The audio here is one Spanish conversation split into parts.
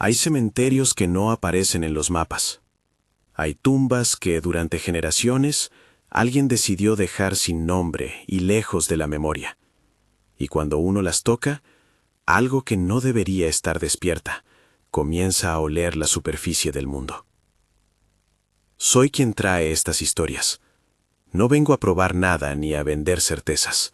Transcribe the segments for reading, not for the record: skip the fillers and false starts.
Hay cementerios que no aparecen en los mapas. Hay tumbas que durante generaciones alguien decidió dejar sin nombre y lejos de la memoria. Y cuando uno las toca, algo que no debería estar despierta comienza a oler la superficie del mundo. Soy quien trae estas historias. No vengo a probar nada ni a vender certezas,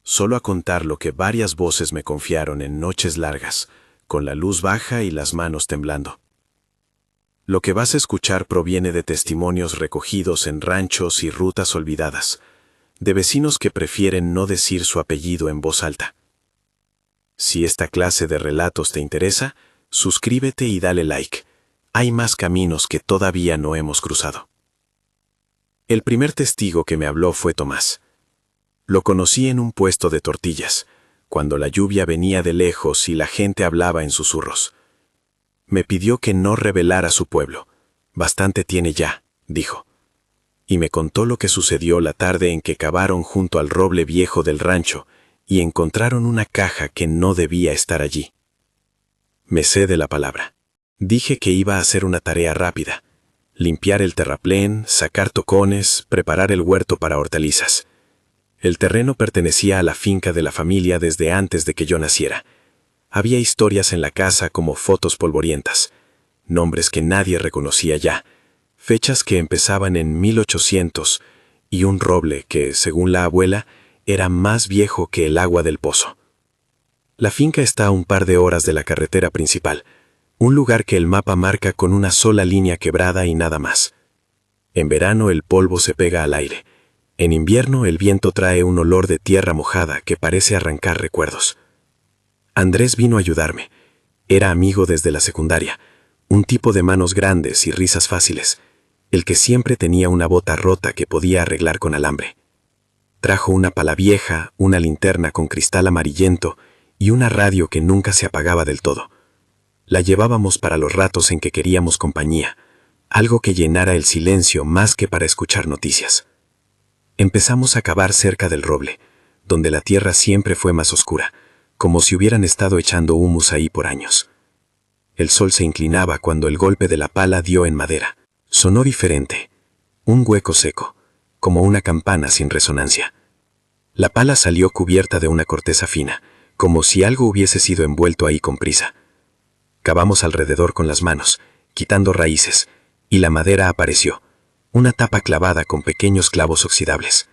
solo a contar lo que varias voces me confiaron en noches largas, con la luz baja y las manos temblando. Lo que vas a escuchar proviene de testimonios recogidos en ranchos y rutas olvidadas, de vecinos que prefieren no decir su apellido en voz alta. Si esta clase de relatos te interesa, suscríbete y dale like. Hay más caminos que todavía no hemos cruzado. El primer testigo que me habló fue Tomás. Lo conocí en un puesto de tortillas, cuando la lluvia venía de lejos y la gente hablaba en susurros. Me pidió que no revelara su pueblo. Bastante tiene ya, dijo. Y me contó lo que sucedió la tarde en que cavaron junto al roble viejo del rancho y encontraron una caja que no debía estar allí. Me cede la palabra. Dije que iba a hacer una tarea rápida: limpiar el terraplén, sacar tocones, preparar el huerto para hortalizas. El terreno pertenecía a la finca de la familia desde antes de que yo naciera. Había historias en la casa como fotos polvorientas, nombres que nadie reconocía ya, fechas que empezaban en 1800 y un roble que, según la abuela, era más viejo que el agua del pozo. La finca está a un par de horas de la carretera principal, un lugar que el mapa marca con una sola línea quebrada y nada más. En verano el polvo se pega al aire. En invierno el viento trae un olor de tierra mojada que parece arrancar recuerdos. Andrés vino a ayudarme. Era amigo desde la secundaria, un tipo de manos grandes y risas fáciles, el que siempre tenía una bota rota que podía arreglar con alambre. Trajo una pala vieja, una linterna con cristal amarillento y una radio que nunca se apagaba del todo. La llevábamos para los ratos en que queríamos compañía, algo que llenara el silencio más que para escuchar noticias. Empezamos a cavar cerca del roble, donde la tierra siempre fue más oscura, como si hubieran estado echando humus ahí por años. El sol se inclinaba cuando el golpe de la pala dio en madera. Sonó diferente, un hueco seco, como una campana sin resonancia. La pala salió cubierta de una corteza fina, como si algo hubiese sido envuelto ahí con prisa. Cavamos alrededor con las manos, quitando raíces, y la madera apareció, una tapa clavada con pequeños clavos oxidables.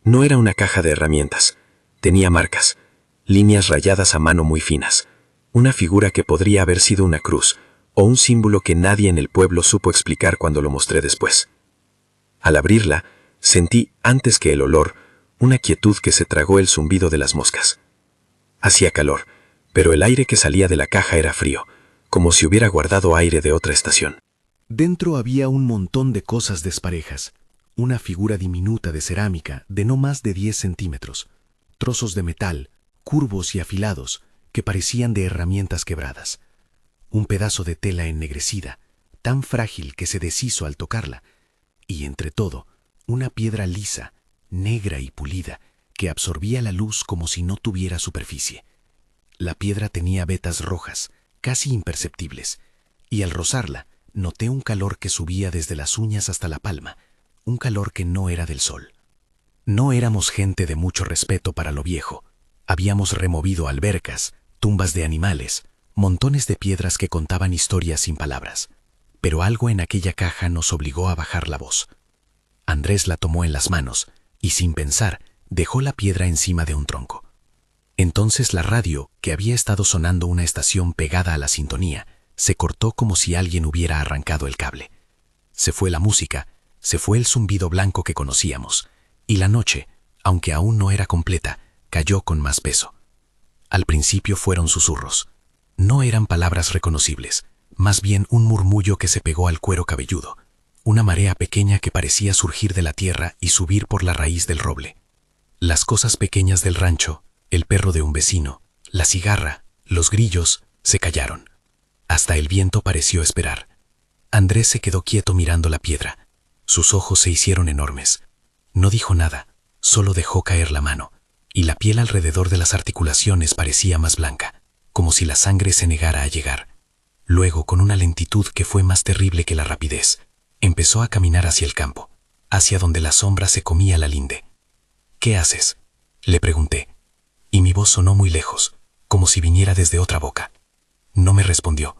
No era una caja de herramientas, tenía marcas, líneas rayadas a mano muy finas, una figura que podría haber sido una cruz, o un símbolo que nadie en el pueblo supo explicar cuando lo mostré después. Al abrirla, sentí, antes que el olor, una quietud que se tragó el zumbido de las moscas. Hacía calor, pero el aire que salía de la caja era frío, como si hubiera guardado aire de otra estación. Dentro había un montón de cosas desparejas, una figura diminuta de cerámica de no más de 10 centímetros, trozos de metal, curvos y afilados, que parecían de herramientas quebradas. Un pedazo de tela ennegrecida, tan frágil que se deshizo al tocarla, y entre todo, una piedra lisa, negra y pulida, que absorbía la luz como si no tuviera superficie. La piedra tenía vetas rojas, casi imperceptibles, y al rozarla, noté un calor que subía desde las uñas hasta la palma, un calor que no era del sol. No éramos gente de mucho respeto para lo viejo. Habíamos removido albercas, tumbas de animales, montones de piedras que contaban historias sin palabras. Pero algo en aquella caja nos obligó a bajar la voz. Andrés la tomó en las manos y, sin pensar, dejó la piedra encima de un tronco. Entonces la radio, que había estado sonando una estación pegada a la sintonía, se cortó como si alguien hubiera arrancado el cable. Se fue la música, se fue el zumbido blanco que conocíamos, y la noche, aunque aún no era completa, cayó con más peso. Al principio fueron susurros. No eran palabras reconocibles, más bien un murmullo que se pegó al cuero cabelludo, una marea pequeña que parecía surgir de la tierra y subir por la raíz del roble. Las cosas pequeñas del rancho, el perro de un vecino, la cigarra, los grillos, se callaron. Hasta el viento pareció esperar. Andrés se quedó quieto mirando la piedra. Sus ojos se hicieron enormes. No dijo nada, solo dejó caer la mano, y la piel alrededor de las articulaciones parecía más blanca, como si la sangre se negara a llegar. Luego, con una lentitud que fue más terrible que la rapidez, empezó a caminar hacia el campo, hacia donde la sombra se comía la linde. ¿Qué haces?, le pregunté, y mi voz sonó muy lejos, como si viniera desde otra boca. No me respondió.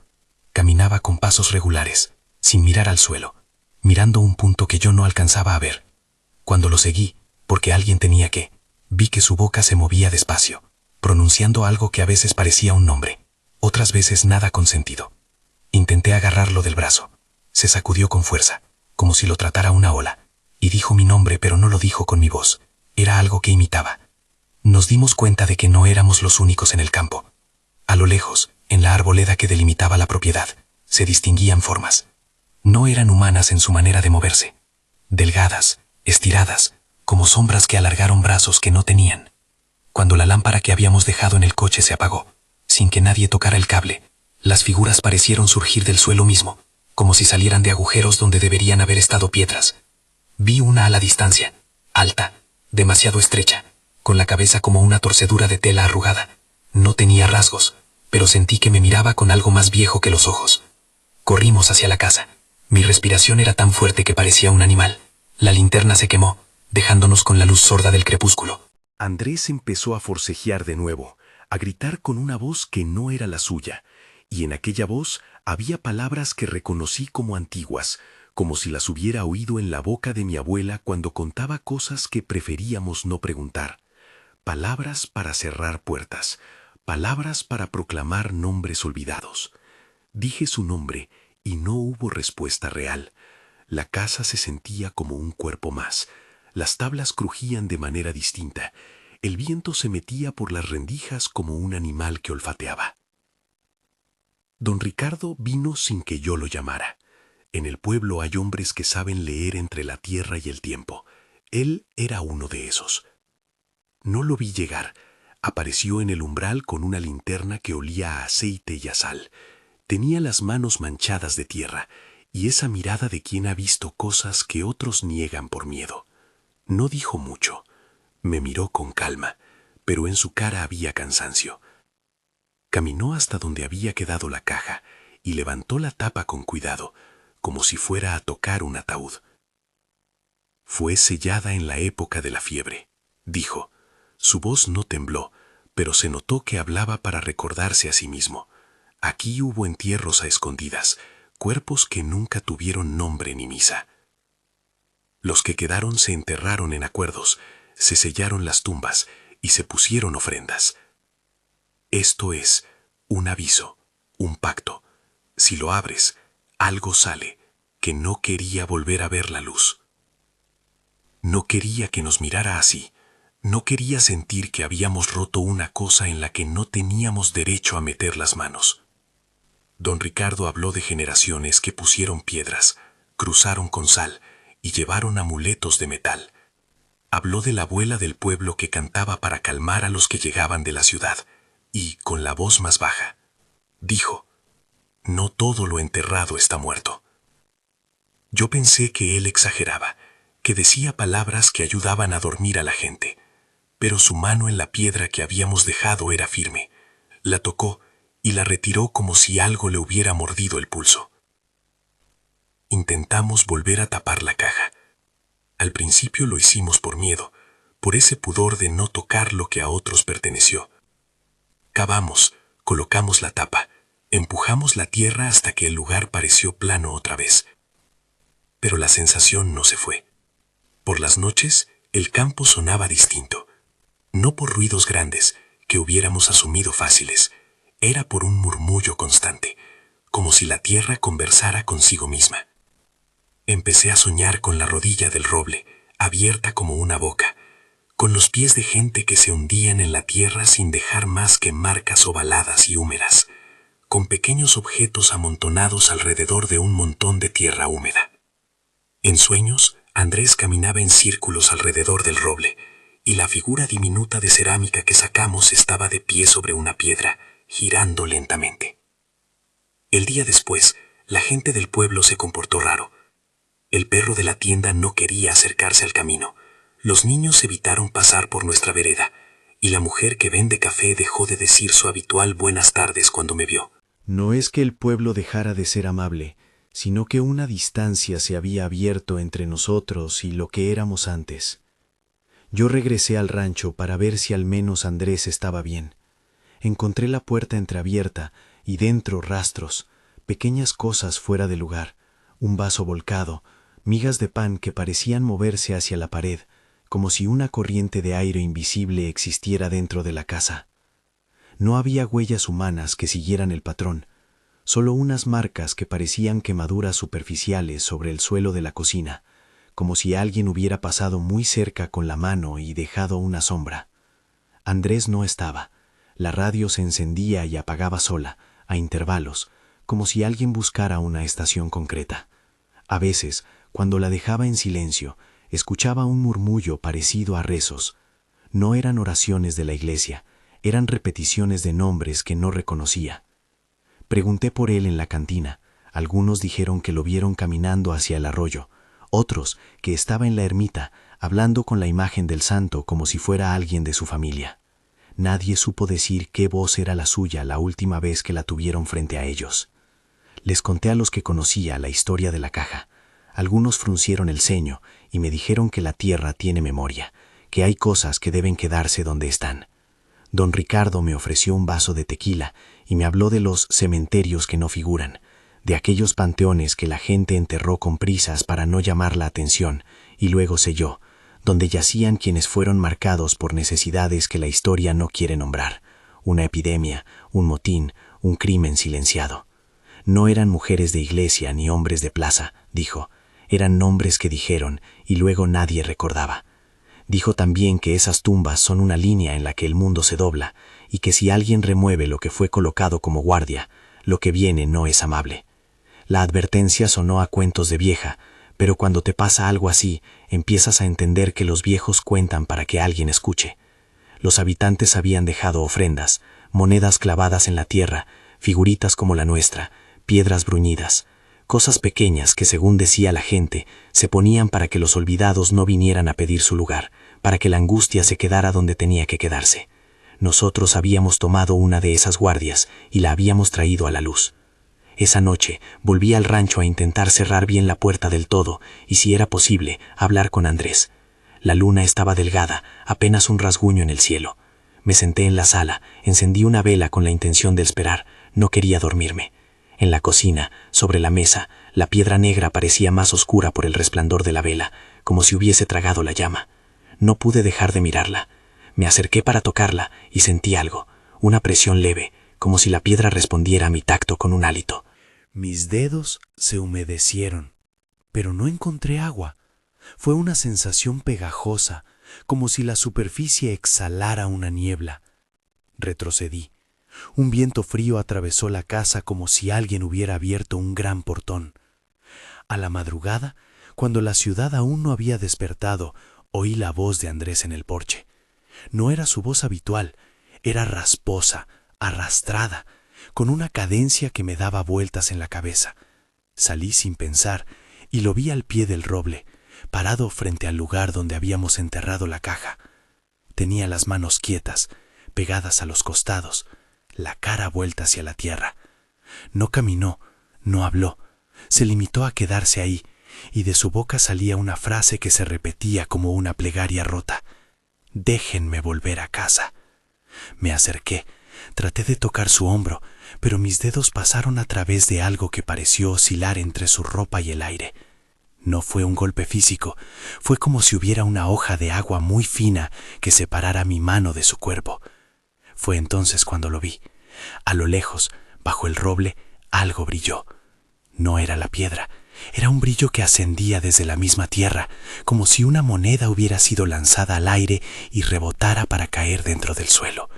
Caminaba con pasos regulares, sin mirar al suelo, mirando un punto que yo no alcanzaba a ver. Cuando lo seguí, porque alguien tenía que, vi que su boca se movía despacio, pronunciando algo que a veces parecía un nombre, otras veces nada con sentido. Intenté agarrarlo del brazo. Se sacudió con fuerza, como si lo tratara una ola, y dijo mi nombre, pero no lo dijo con mi voz. Era algo que imitaba. Nos dimos cuenta de que no éramos los únicos en el campo. A lo lejos, en la arboleda que delimitaba la propiedad, se distinguían formas. No eran humanas en su manera de moverse. Delgadas, estiradas, como sombras que alargaron brazos que no tenían. Cuando la lámpara que habíamos dejado en el coche se apagó, sin que nadie tocara el cable, las figuras parecieron surgir del suelo mismo, como si salieran de agujeros donde deberían haber estado piedras. Vi una a la distancia, alta, demasiado estrecha, con la cabeza como una torcedura de tela arrugada. No tenía rasgos, pero sentí que me miraba con algo más viejo que los ojos. Corrimos hacia la casa. Mi respiración era tan fuerte que parecía un animal. La linterna se quemó, dejándonos con la luz sorda del crepúsculo. Andrés empezó a forcejear de nuevo, a gritar con una voz que no era la suya, y en aquella voz había palabras que reconocí como antiguas, como si las hubiera oído en la boca de mi abuela cuando contaba cosas que preferíamos no preguntar. Palabras para cerrar puertas, palabras para proclamar nombres olvidados. Dije su nombre y no hubo respuesta real. La casa se sentía como un cuerpo más. Las tablas crujían de manera distinta. El viento se metía por las rendijas como un animal que olfateaba. Don Ricardo vino sin que yo lo llamara. En el pueblo hay hombres que saben leer entre la tierra y el tiempo. Él era uno de esos. No lo vi llegar. Apareció en el umbral con una linterna que olía a aceite y a sal. Tenía las manos manchadas de tierra y esa mirada de quien ha visto cosas que otros niegan por miedo. No dijo mucho. Me miró con calma, pero en su cara había cansancio. Caminó hasta donde había quedado la caja y levantó la tapa con cuidado, como si fuera a tocar un ataúd. Fue sellada en la época de la fiebre, dijo. Su voz no tembló, pero se notó que hablaba para recordarse a sí mismo. Aquí hubo entierros a escondidas, cuerpos que nunca tuvieron nombre ni misa. Los que quedaron se enterraron en acuerdos, se sellaron las tumbas y se pusieron ofrendas. Esto es un aviso, un pacto. Si lo abres, algo sale, que no quería volver a ver la luz. No quería que nos mirara así. No quería sentir que habíamos roto una cosa en la que no teníamos derecho a meter las manos. Don Ricardo habló de generaciones que pusieron piedras, cruzaron con sal y llevaron amuletos de metal. Habló de la abuela del pueblo que cantaba para calmar a los que llegaban de la ciudad y, con la voz más baja, dijo: «No todo lo enterrado está muerto». Yo pensé que él exageraba, que decía palabras que ayudaban a dormir a la gente. Pero su mano en la piedra que habíamos dejado era firme. La tocó y la retiró como si algo le hubiera mordido el pulso. Intentamos volver a tapar la caja. Al principio lo hicimos por miedo, por ese pudor de no tocar lo que a otros perteneció. Cavamos, colocamos la tapa, empujamos la tierra hasta que el lugar pareció plano otra vez. Pero la sensación no se fue. Por las noches, el campo sonaba distinto. No por ruidos grandes, que hubiéramos asumido fáciles. Era por un murmullo constante, como si la tierra conversara consigo misma. Empecé a soñar con la rodilla del roble, abierta como una boca, con los pies de gente que se hundían en la tierra sin dejar más que marcas ovaladas y húmedas, con pequeños objetos amontonados alrededor de un montón de tierra húmeda. En sueños, Andrés caminaba en círculos alrededor del roble, y la figura diminuta de cerámica que sacamos estaba de pie sobre una piedra, girando lentamente. El día después, la gente del pueblo se comportó raro. El perro de la tienda no quería acercarse al camino. Los niños evitaron pasar por nuestra vereda, y la mujer que vende café dejó de decir su habitual buenas tardes cuando me vio. No es que el pueblo dejara de ser amable, sino que una distancia se había abierto entre nosotros y lo que éramos antes. Yo regresé al rancho para ver si al menos Andrés estaba bien. Encontré la puerta entreabierta y dentro rastros, pequeñas cosas fuera de lugar, un vaso volcado, migas de pan que parecían moverse hacia la pared, como si una corriente de aire invisible existiera dentro de la casa. No había huellas humanas que siguieran el patrón, solo unas marcas que parecían quemaduras superficiales sobre el suelo de la cocina, como si alguien hubiera pasado muy cerca con la mano y dejado una sombra. Andrés no estaba. La radio se encendía y apagaba sola, a intervalos, como si alguien buscara una estación concreta. A veces, cuando la dejaba en silencio, escuchaba un murmullo parecido a rezos. No eran oraciones de la iglesia, eran repeticiones de nombres que no reconocía. Pregunté por él en la cantina. Algunos dijeron que lo vieron caminando hacia el arroyo, otros que estaba en la ermita, hablando con la imagen del santo como si fuera alguien de su familia. Nadie supo decir qué voz era la suya la última vez que la tuvieron frente a ellos. Les conté a los que conocía la historia de la caja. Algunos fruncieron el ceño y me dijeron que la tierra tiene memoria, que hay cosas que deben quedarse donde están. Don Ricardo me ofreció un vaso de tequila y me habló de los cementerios que no figuran, de aquellos panteones que la gente enterró con prisas para no llamar la atención y luego selló, donde yacían quienes fueron marcados por necesidades que la historia no quiere nombrar, una epidemia, un motín, un crimen silenciado. No eran mujeres de iglesia ni hombres de plaza, dijo, eran nombres que dijeron y luego nadie recordaba. Dijo también que esas tumbas son una línea en la que el mundo se dobla y que si alguien remueve lo que fue colocado como guardia, lo que viene no es amable. La advertencia sonó a cuentos de vieja, pero cuando te pasa algo así, empiezas a entender que los viejos cuentan para que alguien escuche. Los habitantes habían dejado ofrendas, monedas clavadas en la tierra, figuritas como la nuestra, piedras bruñidas, cosas pequeñas que, según decía la gente, se ponían para que los olvidados no vinieran a pedir su lugar, para que la angustia se quedara donde tenía que quedarse. Nosotros habíamos tomado una de esas guardias y la habíamos traído a la luz. Esa noche volví al rancho a intentar cerrar bien la puerta del todo y, si era posible, hablar con Andrés. La luna estaba delgada, apenas un rasguño en el cielo. Me senté en la sala, encendí una vela con la intención de esperar. No quería dormirme. En la cocina, sobre la mesa, la piedra negra parecía más oscura por el resplandor de la vela, como si hubiese tragado la llama. No pude dejar de mirarla. Me acerqué para tocarla y sentí algo, una presión leve, como si la piedra respondiera a mi tacto con un hálito. Mis dedos se humedecieron, pero no encontré agua. Fue una sensación pegajosa, como si la superficie exhalara una niebla. Retrocedí. Un viento frío atravesó la casa como si alguien hubiera abierto un gran portón. A la madrugada, cuando la ciudad aún no había despertado, oí la voz de Andrés en el porche. No era su voz habitual, era rasposa, arrastrada, con una cadencia que me daba vueltas en la cabeza. Salí sin pensar y lo vi al pie del roble, parado frente al lugar donde habíamos enterrado la caja. Tenía las manos quietas, pegadas a los costados, la cara vuelta hacia la tierra. No caminó, no habló, se limitó a quedarse ahí, y de su boca salía una frase que se repetía como una plegaria rota. «Déjenme volver a casa». Me acerqué, traté de tocar su hombro, pero mis dedos pasaron a través de algo que pareció oscilar entre su ropa y el aire. No fue un golpe físico, fue como si hubiera una hoja de agua muy fina que separara mi mano de su cuerpo. Fue entonces cuando lo vi. A lo lejos, bajo el roble, algo brilló. No era la piedra, era un brillo que ascendía desde la misma tierra, como si una moneda hubiera sido lanzada al aire y rebotara para caer dentro del suelo.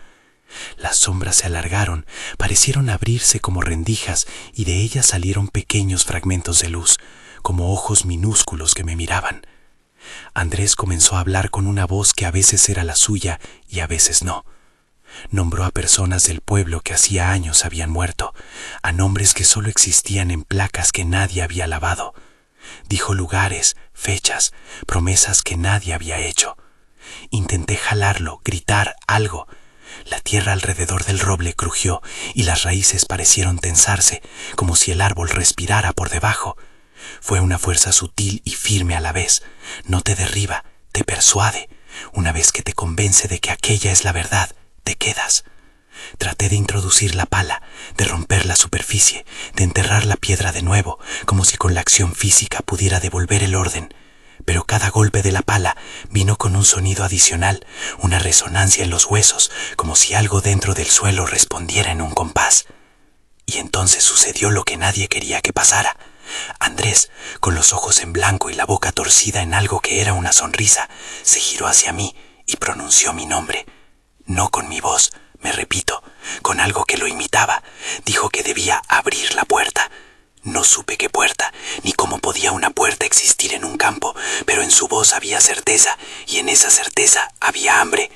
Las sombras se alargaron, parecieron abrirse como rendijas y de ellas salieron pequeños fragmentos de luz, como ojos minúsculos que me miraban. Andrés comenzó a hablar con una voz que a veces era la suya y a veces no. Nombró a personas del pueblo que hacía años habían muerto, a nombres que solo existían en placas que nadie había lavado. Dijo lugares, fechas, promesas que nadie había hecho. Intenté jalarlo, gritar algo, La tierra alrededor del roble crujió y las raíces parecieron tensarse, como si el árbol respirara por debajo. Fue una fuerza sutil y firme a la vez. No te derriba, te persuade. Una vez que te convence de que aquella es la verdad, te quedas. Traté de introducir la pala, de romper la superficie, de enterrar la piedra de nuevo, como si con la acción física pudiera devolver el orden. Pero cada golpe de la pala vino con un sonido adicional, una resonancia en los huesos, como si algo dentro del suelo respondiera en un compás. Y entonces sucedió lo que nadie quería que pasara. Andrés, con los ojos en blanco y la boca torcida en algo que era una sonrisa, se giró hacia mí y pronunció mi nombre. No con mi voz, me repito, con algo que lo imitaba. Dijo que debía abrir la puerta. No supe qué puerta, ni cómo podía una puerta existir en un campo, pero en su voz había certeza, y en esa certeza había hambre.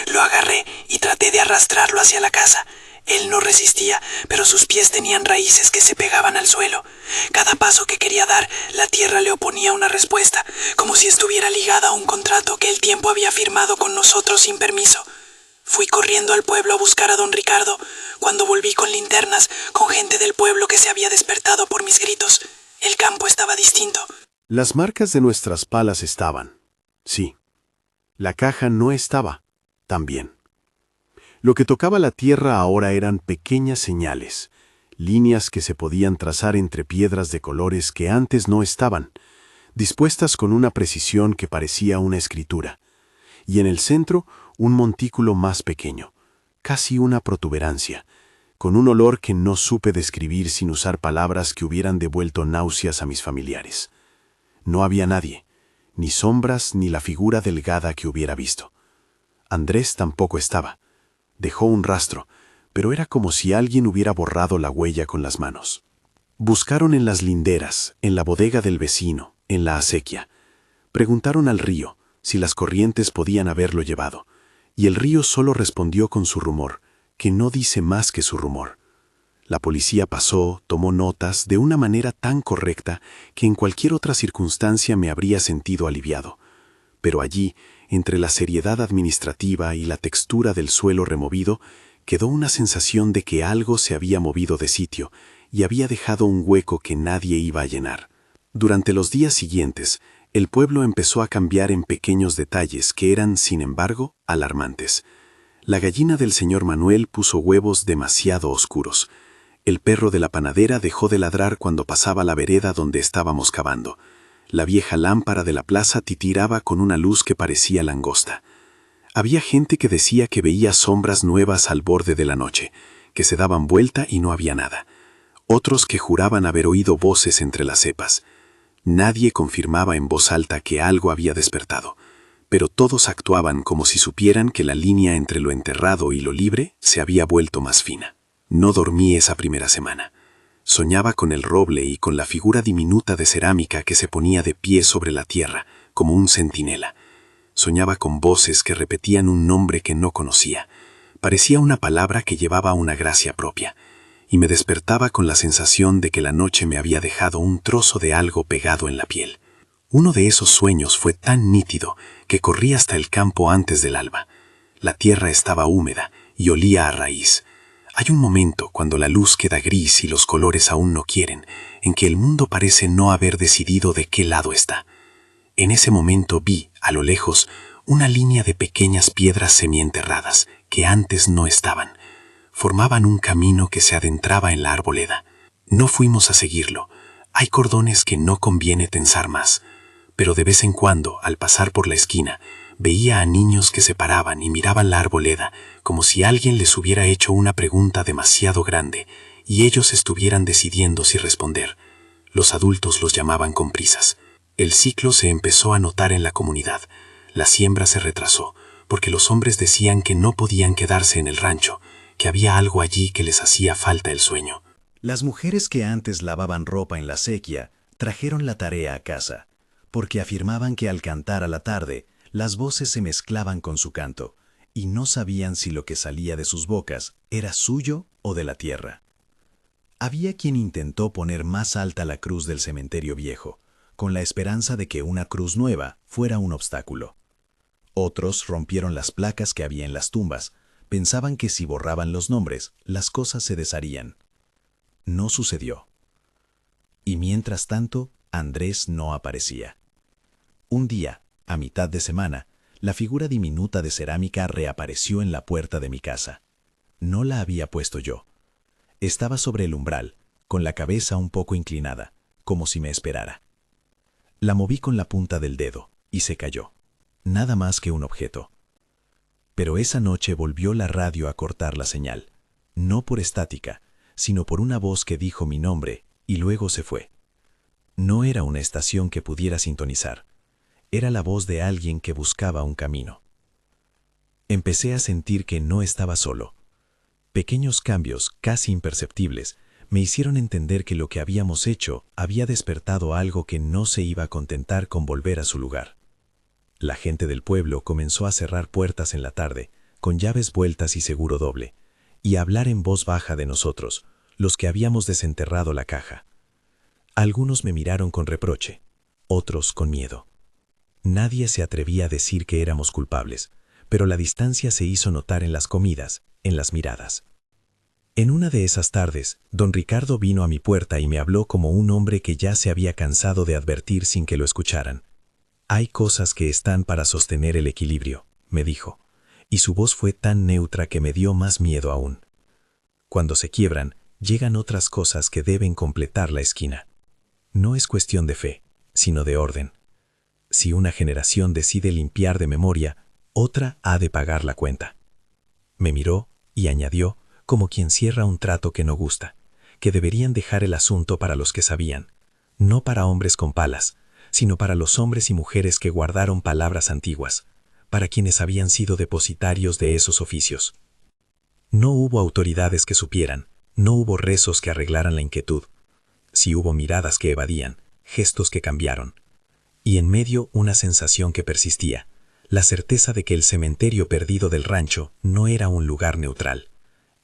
Lo agarré y traté de arrastrarlo hacia la casa. Él no resistía, pero sus pies tenían raíces que se pegaban al suelo. Cada paso que quería dar, la tierra le oponía una respuesta, como si estuviera ligada a un contrato que el tiempo había firmado con nosotros sin permiso. Fui corriendo al pueblo a buscar a don Ricardo. Cuando volví con linternas, con gente del pueblo que se había despertado por mis gritos, el campo estaba distinto. Las marcas de nuestras palas estaban. Sí. La caja no estaba. También. Lo que tocaba la tierra ahora eran pequeñas señales, líneas que se podían trazar entre piedras de colores que antes no estaban, dispuestas con una precisión que parecía una escritura, y en el centro un montículo más pequeño, casi una protuberancia, con un olor que no supe describir sin usar palabras que hubieran devuelto náuseas a mis familiares. No había nadie, ni sombras ni la figura delgada que hubiera visto. Andrés tampoco estaba. Dejó un rastro, pero era como si alguien hubiera borrado la huella con las manos. Buscaron en las linderas, en la bodega del vecino, en la acequia. Preguntaron al río si las corrientes podían haberlo llevado, y el río solo respondió con su rumor, que no dice más que su rumor. La policía pasó, tomó notas de una manera tan correcta que en cualquier otra circunstancia me habría sentido aliviado. Pero allí, entre la seriedad administrativa y la textura del suelo removido, quedó una sensación de que algo se había movido de sitio y había dejado un hueco que nadie iba a llenar. Durante los días siguientes, el pueblo empezó a cambiar en pequeños detalles que eran, sin embargo, alarmantes. La gallina del señor Manuel puso huevos demasiado oscuros. El perro de la panadera dejó de ladrar cuando pasaba la vereda donde estábamos cavando. La vieja lámpara de la plaza titiraba con una luz que parecía langosta. Había gente que decía que veía sombras nuevas al borde de la noche, que se daban vuelta y no había nada. Otros que juraban haber oído voces entre las cepas. Nadie confirmaba en voz alta que algo había despertado, pero todos actuaban como si supieran que la línea entre lo enterrado y lo libre se había vuelto más fina. No dormí esa primera semana. Soñaba con el roble y con la figura diminuta de cerámica que se ponía de pie sobre la tierra, como un centinela. Soñaba con voces que repetían un nombre que no conocía. Parecía una palabra que llevaba una gracia propia, y me despertaba con la sensación de que la noche me había dejado un trozo de algo pegado en la piel. Uno de esos sueños fue tan nítido que corrí hasta el campo antes del alba. La tierra estaba húmeda y olía a raíz. Hay un momento cuando la luz queda gris y los colores aún no quieren, en que el mundo parece no haber decidido de qué lado está. En ese momento vi, a lo lejos, una línea de pequeñas piedras semienterradas, que antes no estaban. Formaban un camino que se adentraba en la arboleda. No fuimos a seguirlo. Hay cordones que no conviene tensar más. Pero de vez en cuando, al pasar por la esquina, veía a niños que se paraban y miraban la arboleda, como si alguien les hubiera hecho una pregunta demasiado grande, y ellos estuvieran decidiendo si responder. Los adultos los llamaban con prisas. El ciclo se empezó a notar en la comunidad. La siembra se retrasó, porque los hombres decían que no podían quedarse en el rancho, que había algo allí que les hacía falta el sueño. Las mujeres que antes lavaban ropa en la acequia trajeron la tarea a casa, porque afirmaban que al cantar a la tarde, las voces se mezclaban con su canto, y no sabían si lo que salía de sus bocas era suyo o de la tierra. Había quien intentó poner más alta la cruz del cementerio viejo, con la esperanza de que una cruz nueva fuera un obstáculo. Otros rompieron las placas que había en las tumbas, Pensaban que si borraban los nombres, las cosas se desharían. No sucedió. Y mientras tanto, Andrés no aparecía. Un día, a mitad de semana, la figura diminuta de cerámica reapareció en la puerta de mi casa. No la había puesto yo. Estaba sobre el umbral, con la cabeza un poco inclinada, como si me esperara. La moví con la punta del dedo, y se cayó. Nada más que un objeto. Pero esa noche volvió la radio a cortar la señal, no por estática, sino por una voz que dijo mi nombre, y luego se fue. No era una estación que pudiera sintonizar. Era la voz de alguien que buscaba un camino. Empecé a sentir que no estaba solo. Pequeños cambios, casi imperceptibles, me hicieron entender que lo que habíamos hecho había despertado algo que no se iba a contentar con volver a su lugar. La gente del pueblo comenzó a cerrar puertas en la tarde, con llaves vueltas y seguro doble, y a hablar en voz baja de nosotros, los que habíamos desenterrado la caja. Algunos me miraron con reproche, otros con miedo. Nadie se atrevía a decir que éramos culpables, pero la distancia se hizo notar en las comidas, en las miradas. En una de esas tardes, don Ricardo vino a mi puerta y me habló como un hombre que ya se había cansado de advertir sin que lo escucharan. «Hay cosas que están para sostener el equilibrio», me dijo, y su voz fue tan neutra que me dio más miedo aún. Cuando se quiebran, llegan otras cosas que deben completar la esquina. No es cuestión de fe, sino de orden. Si una generación decide limpiar de memoria, otra ha de pagar la cuenta. Me miró y añadió, como quien cierra un trato que no gusta, que deberían dejar el asunto para los que sabían, no para hombres con palas, sino para los hombres y mujeres que guardaron palabras antiguas, para quienes habían sido depositarios de esos oficios. No hubo autoridades que supieran, no hubo rezos que arreglaran la inquietud. Sí hubo miradas que evadían, gestos que cambiaron. Y en medio una sensación que persistía, la certeza de que el cementerio perdido del rancho no era un lugar neutral.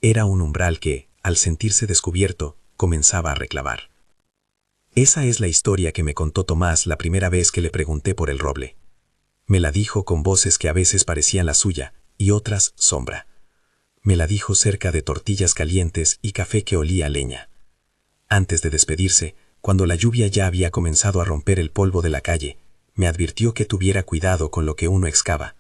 Era un umbral que, al sentirse descubierto, comenzaba a reclamar. Esa es la historia que me contó Tomás la primera vez que le pregunté por el roble. Me la dijo con voces que a veces parecían la suya y otras sombra. Me la dijo cerca de tortillas calientes y café que olía a leña. Antes de despedirse, cuando la lluvia ya había comenzado a romper el polvo de la calle, me advirtió que tuviera cuidado con lo que uno excava.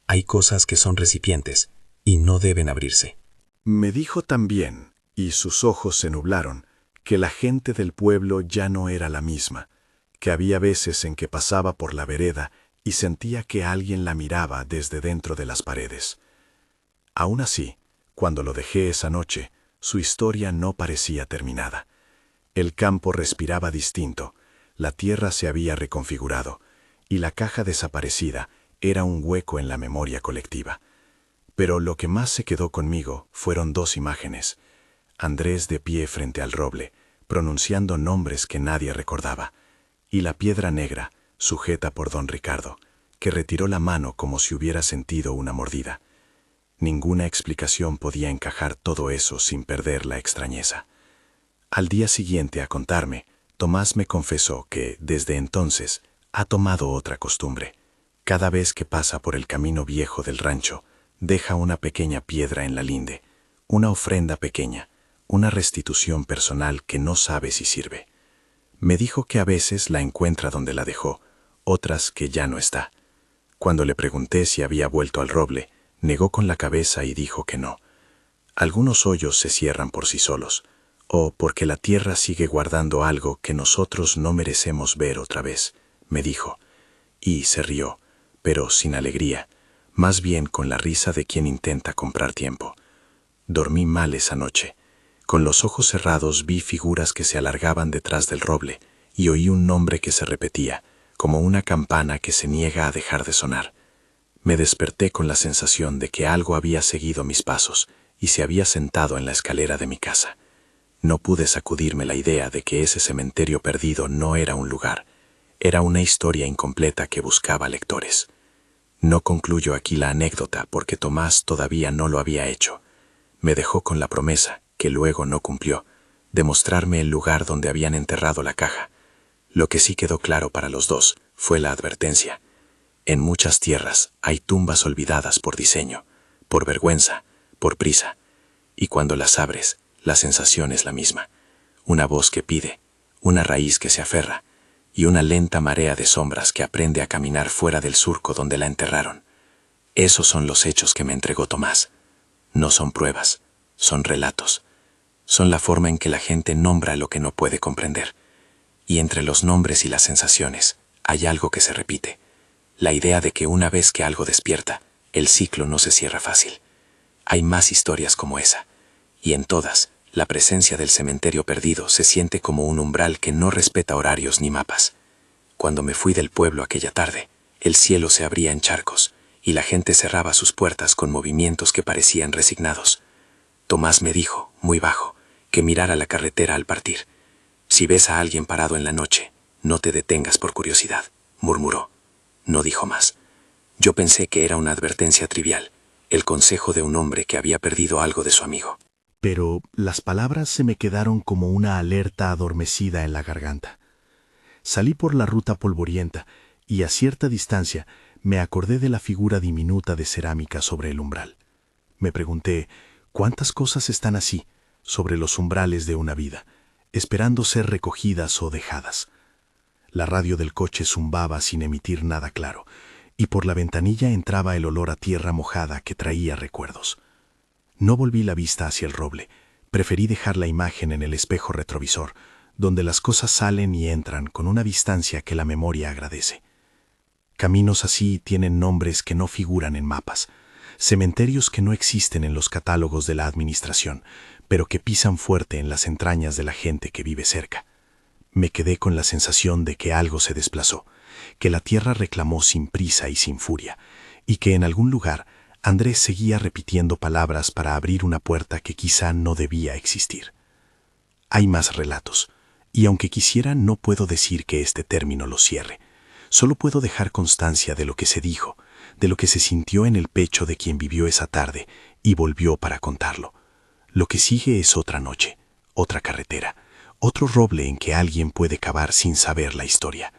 Hay cosas que son recipientes y no deben abrirse. Me dijo también, y sus ojos se nublaron, que la gente del pueblo ya no era la misma, que había veces en que pasaba por la vereda y sentía que alguien la miraba desde dentro de las paredes. Aún así, cuando lo dejé esa noche, su historia no parecía terminada. El campo respiraba distinto, la tierra se había reconfigurado, y la caja desaparecida era un hueco en la memoria colectiva. Pero lo que más se quedó conmigo fueron dos imágenes: Andrés de pie frente al roble, pronunciando nombres que nadie recordaba, y la piedra negra, sujeta por don Ricardo, que retiró la mano como si hubiera sentido una mordida. Ninguna explicación podía encajar todo eso sin perder la extrañeza. Al día siguiente a contarme, Tomás me confesó que, desde entonces, ha tomado otra costumbre. Cada vez que pasa por el camino viejo del rancho, deja una pequeña piedra en la linde, una ofrenda pequeña, una restitución personal que no sabe si sirve. Me dijo que a veces la encuentra donde la dejó, otras que ya no está. Cuando le pregunté si había vuelto al roble, negó con la cabeza y dijo que no. Algunos hoyos se cierran por sí solos, o porque la tierra sigue guardando algo que nosotros no merecemos ver otra vez, me dijo, y se rió, pero sin alegría, más bien con la risa de quien intenta comprar tiempo. Dormí mal esa noche. Con los ojos cerrados vi figuras que se alargaban detrás del roble y oí un nombre que se repetía, como una campana que se niega a dejar de sonar. Me desperté con la sensación de que algo había seguido mis pasos y se había sentado en la escalera de mi casa. No pude sacudirme la idea de que ese cementerio perdido no era un lugar, era una historia incompleta que buscaba lectores. No concluyo aquí la anécdota porque Tomás todavía no lo había hecho. Me dejó con la promesa, que luego no cumplió, de mostrarme el lugar donde habían enterrado la caja. Lo que sí quedó claro para los dos fue la advertencia. En muchas tierras hay tumbas olvidadas por diseño, por vergüenza, por prisa, y cuando las abres, la sensación es la misma. Una voz que pide, una raíz que se aferra, y una lenta marea de sombras que aprende a caminar fuera del surco donde la enterraron. Esos son los hechos que me entregó Tomás. No son pruebas, son relatos. Son la forma en que la gente nombra lo que no puede comprender. Y entre los nombres y las sensaciones hay algo que se repite. La idea de que una vez que algo despierta, el ciclo no se cierra fácil. Hay más historias como esa, y en todas, la presencia del cementerio perdido se siente como un umbral que no respeta horarios ni mapas. Cuando me fui del pueblo aquella tarde, el cielo se abría en charcos, y la gente cerraba sus puertas con movimientos que parecían resignados. Tomás me dijo, muy bajo, que mirara la carretera al partir. Si ves a alguien parado en la noche, no te detengas por curiosidad, murmuró. No dijo más. Yo pensé que era una advertencia trivial, el consejo de un hombre que había perdido algo de su amigo. Pero las palabras se me quedaron como una alerta adormecida en la garganta. Salí por la ruta polvorienta y a cierta distancia me acordé de la figura diminuta de cerámica sobre el umbral. Me pregunté, ¿cuántas cosas están así, sobre los umbrales de una vida, esperando ser recogidas o dejadas? La radio del coche zumbaba sin emitir nada claro, y por la ventanilla entraba el olor a tierra mojada que traía recuerdos. No volví la vista hacia el roble, preferí dejar la imagen en el espejo retrovisor, donde las cosas salen y entran con una distancia que la memoria agradece. Caminos así tienen nombres que no figuran en mapas, cementerios que no existen en los catálogos de la administración, pero que pisan fuerte en las entrañas de la gente que vive cerca. Me quedé con la sensación de que algo se desplazó, que la tierra reclamó sin prisa y sin furia, y que en algún lugar Andrés seguía repitiendo palabras para abrir una puerta que quizá no debía existir. Hay más relatos, y aunque quisiera no puedo decir que este término lo cierre. Solo puedo dejar constancia de lo que se dijo, de lo que se sintió en el pecho de quien vivió esa tarde y volvió para contarlo. Lo que sigue es otra noche, otra carretera, otro roble en que alguien puede cavar sin saber la historia.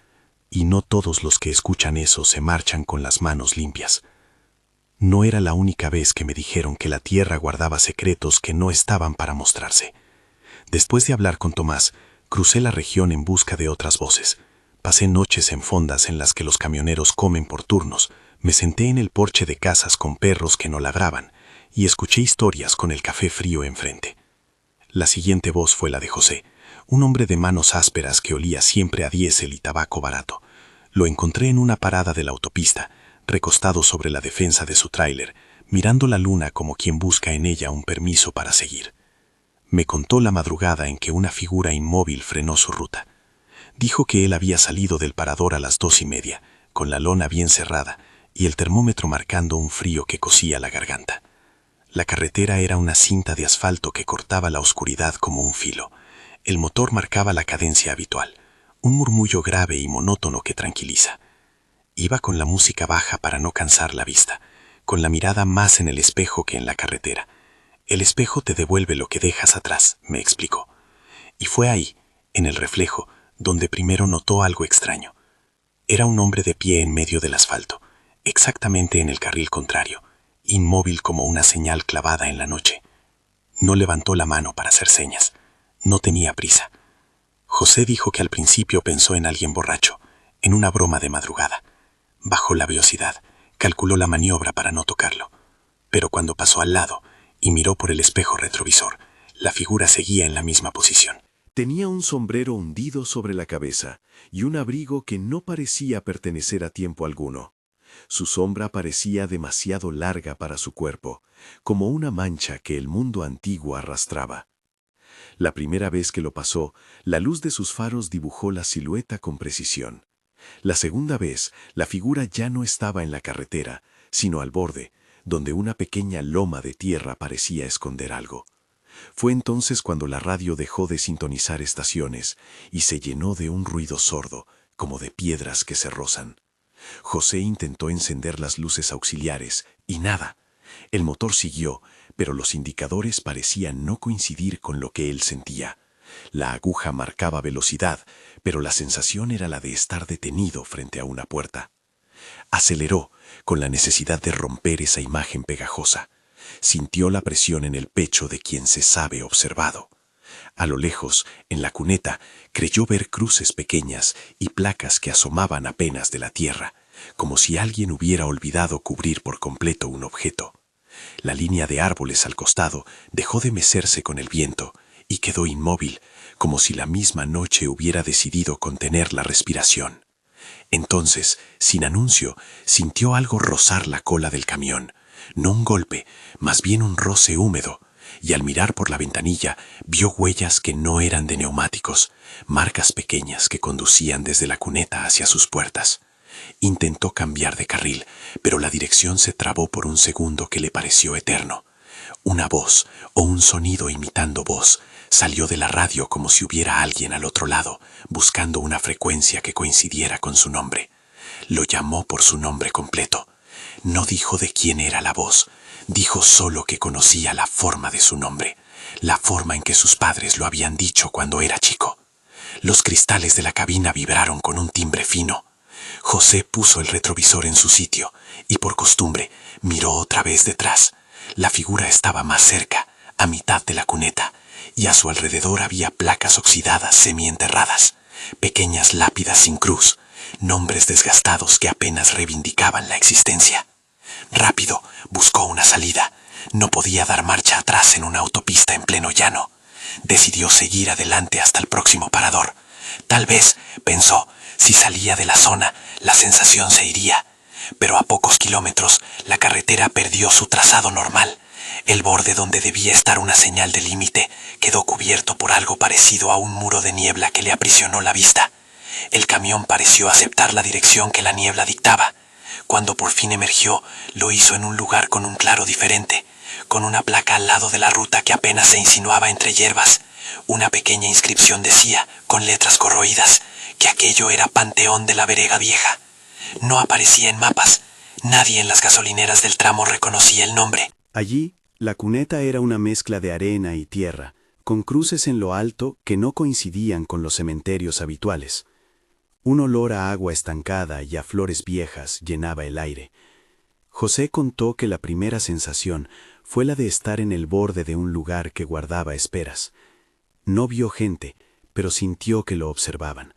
Y no todos los que escuchan eso se marchan con las manos limpias. No era la única vez que me dijeron que la tierra guardaba secretos que no estaban para mostrarse. Después de hablar con Tomás, crucé la región en busca de otras voces. Pasé noches en fondas en las que los camioneros comen por turnos, me senté en el porche de casas con perros que no ladraban y escuché historias con el café frío enfrente. La siguiente voz fue la de José, un hombre de manos ásperas que olía siempre a diésel y tabaco barato. Lo encontré en una parada de la autopista, recostado sobre la defensa de su tráiler, mirando la luna como quien busca en ella un permiso para seguir. Me contó la madrugada en que una figura inmóvil frenó su ruta. Dijo que él había salido del parador a las 2:30, con la lona bien cerrada y el termómetro marcando un frío que cosía la garganta. La carretera era una cinta de asfalto que cortaba la oscuridad como un filo. El motor marcaba la cadencia habitual, un murmullo grave y monótono que tranquiliza. Iba con la música baja para no cansar la vista, con la mirada más en el espejo que en la carretera. El espejo te devuelve lo que dejas atrás, me explicó. Y fue ahí, en el reflejo, donde primero notó algo extraño. Era un hombre de pie en medio del asfalto, exactamente en el carril contrario, inmóvil como una señal clavada en la noche. No levantó la mano para hacer señas. No tenía prisa. José dijo que al principio pensó en alguien borracho, en una broma de madrugada. Bajó la velocidad, calculó la maniobra para no tocarlo. Pero cuando pasó al lado y miró por el espejo retrovisor, la figura seguía en la misma posición. Tenía un sombrero hundido sobre la cabeza y un abrigo que no parecía pertenecer a tiempo alguno. Su sombra parecía demasiado larga para su cuerpo, como una mancha que el mundo antiguo arrastraba. La primera vez que lo pasó, la luz de sus faros dibujó la silueta con precisión. La segunda vez, la figura ya no estaba en la carretera, sino al borde, donde una pequeña loma de tierra parecía esconder algo. Fue entonces cuando la radio dejó de sintonizar estaciones y se llenó de un ruido sordo, como de piedras que se rozan. José intentó encender las luces auxiliares y nada. El motor siguió, pero los indicadores parecían no coincidir con lo que él sentía. La aguja marcaba velocidad, pero la sensación era la de estar detenido frente a una puerta. Aceleró, con la necesidad de romper esa imagen pegajosa. Sintió la presión en el pecho de quien se sabe observado. A lo lejos, en la cuneta, creyó ver cruces pequeñas y placas que asomaban apenas de la tierra, como si alguien hubiera olvidado cubrir por completo un objeto. La línea de árboles al costado dejó de mecerse con el viento y quedó inmóvil, como si la misma noche hubiera decidido contener la respiración. Entonces, sin anuncio, sintió algo rozar la cola del camión, no un golpe, más bien un roce húmedo, y al mirar por la ventanilla vio huellas que no eran de neumáticos, marcas pequeñas que conducían desde la cuneta hacia sus puertas. Intentó cambiar de carril, pero la dirección se trabó por un segundo que le pareció eterno. Una voz, o un sonido imitando voz, salió de la radio como si hubiera alguien al otro lado, buscando una frecuencia que coincidiera con su nombre. Lo llamó por su nombre completo. No dijo de quién era la voz, dijo solo que conocía la forma de su nombre, la forma en que sus padres lo habían dicho cuando era chico. Los cristales de la cabina vibraron con un timbre fino. José puso el retrovisor en su sitio y por costumbre miró otra vez detrás. La figura estaba más cerca, a mitad de la cuneta, y a su alrededor había placas oxidadas semienterradas, pequeñas lápidas sin cruz, nombres desgastados que apenas reivindicaban la existencia. Rápido, buscó una salida. No podía dar marcha atrás en una autopista en pleno llano. Decidió seguir adelante hasta el próximo parador. Tal vez, pensó, si salía de la zona, la sensación se iría. Pero a pocos kilómetros, la carretera perdió su trazado normal. El borde donde debía estar una señal de límite quedó cubierto por algo parecido a un muro de niebla que le aprisionó la vista. El camión pareció aceptar la dirección que la niebla dictaba. Cuando por fin emergió, lo hizo en un lugar con un claro diferente, con una placa al lado de la ruta que apenas se insinuaba entre hierbas. Una pequeña inscripción decía, con letras corroídas, que aquello era Panteón de la Verega Vieja. No aparecía en mapas. Nadie en las gasolineras del tramo reconocía el nombre. Allí, la cuneta era una mezcla de arena y tierra, con cruces en lo alto que no coincidían con los cementerios habituales. Un olor a agua estancada y a flores viejas llenaba el aire. José contó que la primera sensación fue la de estar en el borde de un lugar que guardaba esperas. No vio gente, pero sintió que lo observaban.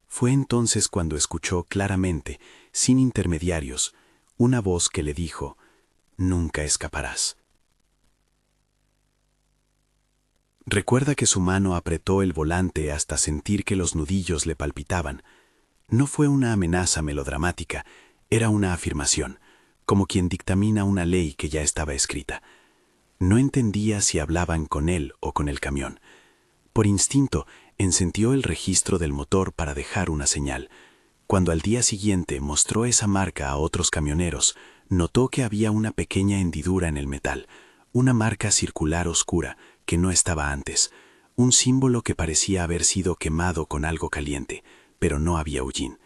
Fue entonces cuando escuchó claramente, sin intermediarios, una voz que le dijo: «Nunca escaparás». Recuerda que su mano apretó el volante hasta sentir que los nudillos le palpitaban. No fue una amenaza melodramática, era una afirmación, como quien dictamina una ley que ya estaba escrita. No entendía si hablaban con él o con el camión. Por instinto, encendió el registro del motor para dejar una señal. Cuando al día siguiente mostró esa marca a otros camioneros, notó que había una pequeña hendidura en el metal, una marca circular oscura que no estaba antes, un símbolo que parecía haber sido quemado con algo caliente, pero no había hollín.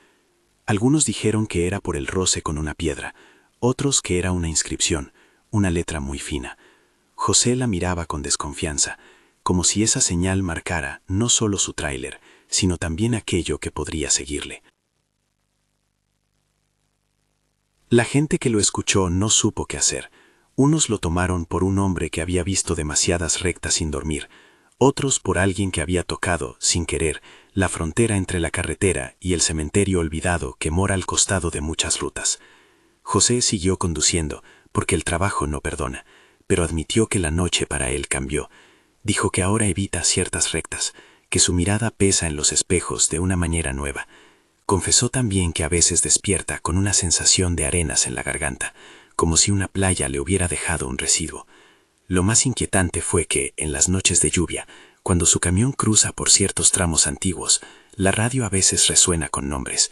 Algunos dijeron que era por el roce con una piedra, otros que era una inscripción, una letra muy fina. José la miraba con desconfianza, como si esa señal marcara no solo su tráiler, sino también aquello que podría seguirle. La gente que lo escuchó no supo qué hacer. Unos lo tomaron por un hombre que había visto demasiadas rectas sin dormir, otros por alguien que había tocado, sin querer, la frontera entre la carretera y el cementerio olvidado que mora al costado de muchas rutas. José siguió conduciendo, porque el trabajo no perdona, pero admitió que la noche para él cambió. Dijo que ahora evita ciertas rectas, que su mirada pesa en los espejos de una manera nueva. Confesó también que a veces despierta con una sensación de arenas en la garganta, como si una playa le hubiera dejado un residuo. Lo más inquietante fue que, en las noches de lluvia, cuando su camión cruza por ciertos tramos antiguos, la radio a veces resuena con nombres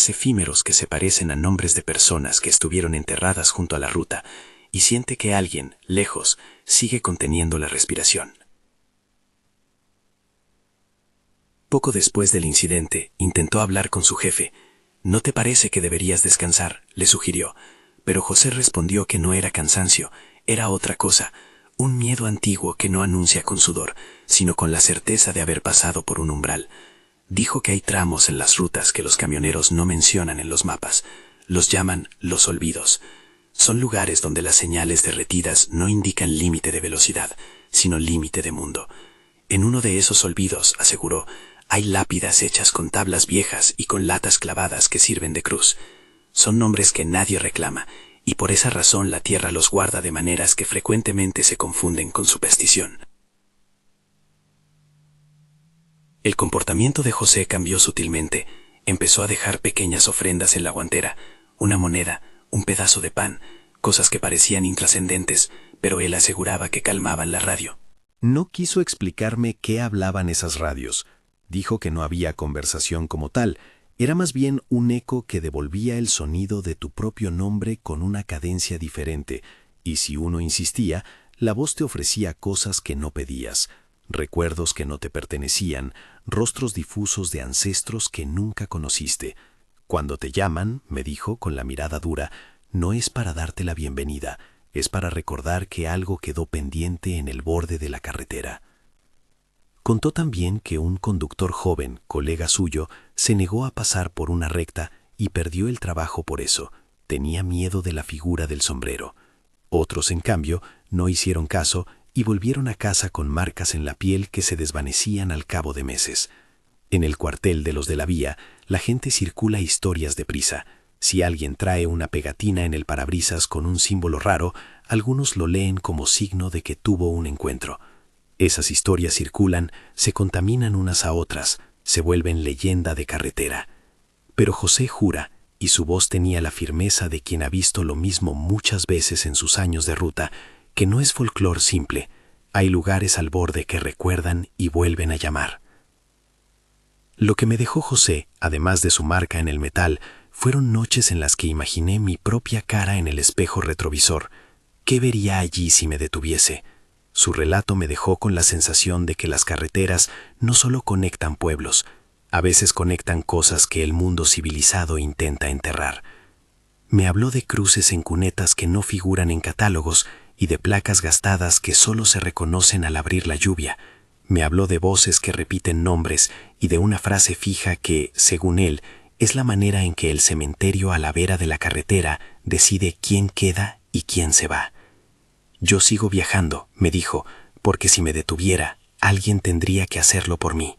efímeros que se parecen a nombres de personas que estuvieron enterradas junto a la ruta, y siente que alguien, lejos, sigue conteniendo la respiración. Poco después del incidente, intentó hablar con su jefe. «¿No te parece que deberías descansar?», le sugirió, pero José respondió que no era cansancio, era otra cosa, un miedo antiguo que no anuncia con sudor, sino con la certeza de haber pasado por un umbral. Dijo que hay tramos en las rutas que los camioneros no mencionan en los mapas, los llaman los olvidos. Son lugares donde las señales derretidas no indican límite de velocidad, sino límite de mundo. En uno de esos olvidos, aseguró, hay lápidas hechas con tablas viejas y con latas clavadas que sirven de cruz. Son nombres que nadie reclama, y por esa razón la tierra los guarda de maneras que frecuentemente se confunden con superstición. El comportamiento de José cambió sutilmente. Empezó a dejar pequeñas ofrendas en la guantera, una moneda, un pedazo de pan, cosas que parecían intrascendentes, pero él aseguraba que calmaban la radio. No quiso explicarme qué hablaban esas radios. Dijo que no había conversación como tal, era más bien un eco que devolvía el sonido de tu propio nombre con una cadencia diferente, y si uno insistía, la voz te ofrecía cosas que no pedías, recuerdos que no te pertenecían, rostros difusos de ancestros que nunca conociste. Cuando te llaman, me dijo con la mirada dura, no es para darte la bienvenida, es para recordar que algo quedó pendiente en el borde de la carretera. Contó también que un conductor joven, colega suyo, se negó a pasar por una recta y perdió el trabajo por eso. Tenía miedo de la figura del sombrero. Otros, en cambio, no hicieron caso y volvieron a casa con marcas en la piel que se desvanecían al cabo de meses. En el cuartel de los de la vía, la gente circula historias deprisa. Si alguien trae una pegatina en el parabrisas con un símbolo raro, algunos lo leen como signo de que tuvo un encuentro. Esas historias circulan, se contaminan unas a otras, se vuelven leyenda de carretera. Pero José jura, y su voz tenía la firmeza de quien ha visto lo mismo muchas veces en sus años de ruta, que no es folclor simple. Hay lugares al borde que recuerdan y vuelven a llamar. Lo que me dejó José, además de su marca en el metal, fueron noches en las que imaginé mi propia cara en el espejo retrovisor. ¿Qué vería allí si me detuviese? Su relato me dejó con la sensación de que las carreteras no solo conectan pueblos, a veces conectan cosas que el mundo civilizado intenta enterrar. Me habló de cruces en cunetas que no figuran en catálogos y de placas gastadas que solo se reconocen al abrir la lluvia. Me habló de voces que repiten nombres y de una frase fija que, según él, es la manera en que el cementerio a la vera de la carretera decide quién queda y quién se va. Yo sigo viajando, me dijo, porque si me detuviera, alguien tendría que hacerlo por mí.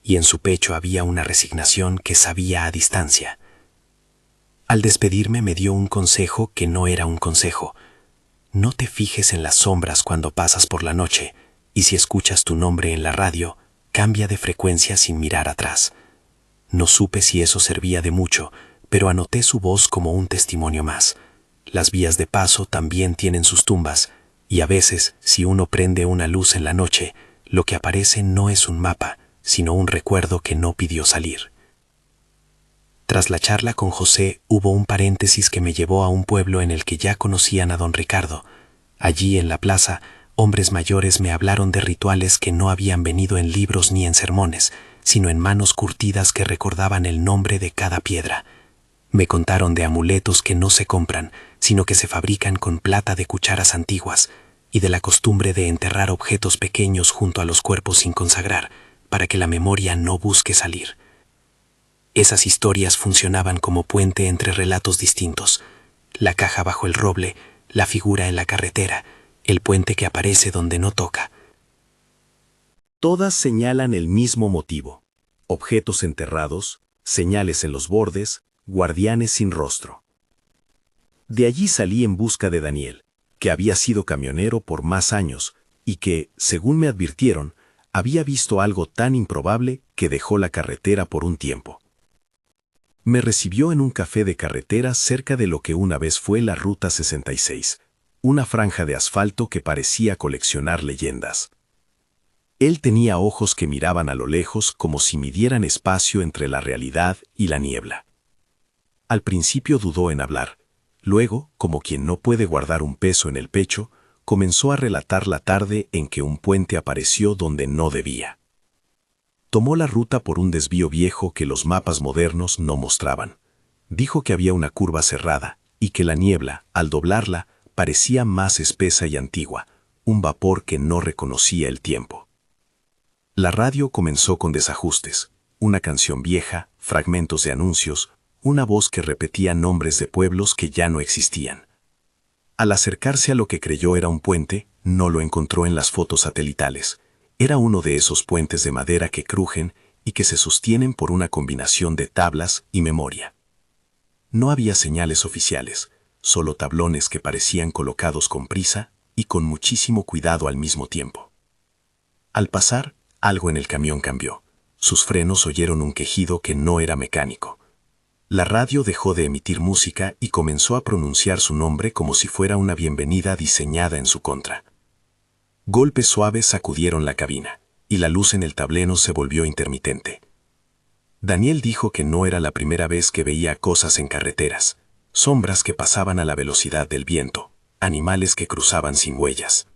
Y en su pecho había una resignación que sabía a distancia. Al despedirme me dio un consejo que no era un consejo. No te fijes en las sombras cuando pasas por la noche, y si escuchas tu nombre en la radio, cambia de frecuencia sin mirar atrás. No supe si eso servía de mucho, pero anoté su voz como un testimonio más. Las vías de paso también tienen sus tumbas, y a veces, si uno prende una luz en la noche, lo que aparece no es un mapa, sino un recuerdo que no pidió salir. Tras la charla con José hubo un paréntesis que me llevó a un pueblo en el que ya conocían a don Ricardo. Allí en la plaza, hombres mayores me hablaron de rituales que no habían venido en libros ni en sermones, sino en manos curtidas que recordaban el nombre de cada piedra. Me contaron de amuletos que no se compran, sino que se fabrican con plata de cucharas antiguas, y de la costumbre de enterrar objetos pequeños junto a los cuerpos sin consagrar, para que la memoria no busque salir. Esas historias funcionaban como puente entre relatos distintos: la caja bajo el roble, la figura en la carretera, el puente que aparece donde no toca. Todas señalan el mismo motivo: objetos enterrados, señales en los bordes, guardianes sin rostro. De allí salí en busca de Daniel, que había sido camionero por más años y que, según me advirtieron, había visto algo tan improbable que dejó la carretera por un tiempo. Me recibió en un café de carretera cerca de lo que una vez fue la Ruta 66, una franja de asfalto que parecía coleccionar leyendas. Él tenía ojos que miraban a lo lejos como si midieran espacio entre la realidad y la niebla. Al principio dudó en hablar. Luego, como quien no puede guardar un peso en el pecho, comenzó a relatar la tarde en que un puente apareció donde no debía. Tomó la ruta por un desvío viejo que los mapas modernos no mostraban. Dijo que había una curva cerrada y que la niebla, al doblarla, parecía más espesa y antigua, un vapor que no reconocía el tiempo. La radio comenzó con desajustes, una canción vieja, fragmentos de anuncios, una voz que repetía nombres de pueblos que ya no existían. Al acercarse a lo que creyó era un puente, no lo encontró en las fotos satelitales. Era uno de esos puentes de madera que crujen y que se sostienen por una combinación de tablas y memoria. No había señales oficiales, solo tablones que parecían colocados con prisa y con muchísimo cuidado al mismo tiempo. Al pasar, algo en el camión cambió. Sus frenos oyeron un quejido que no era mecánico. La radio dejó de emitir música y comenzó a pronunciar su nombre como si fuera una bienvenida diseñada en su contra. Golpes suaves sacudieron la cabina, y la luz en el tablero se volvió intermitente. Daniel dijo que no era la primera vez que veía cosas en carreteras, sombras que pasaban a la velocidad del viento, animales que cruzaban sin huellas.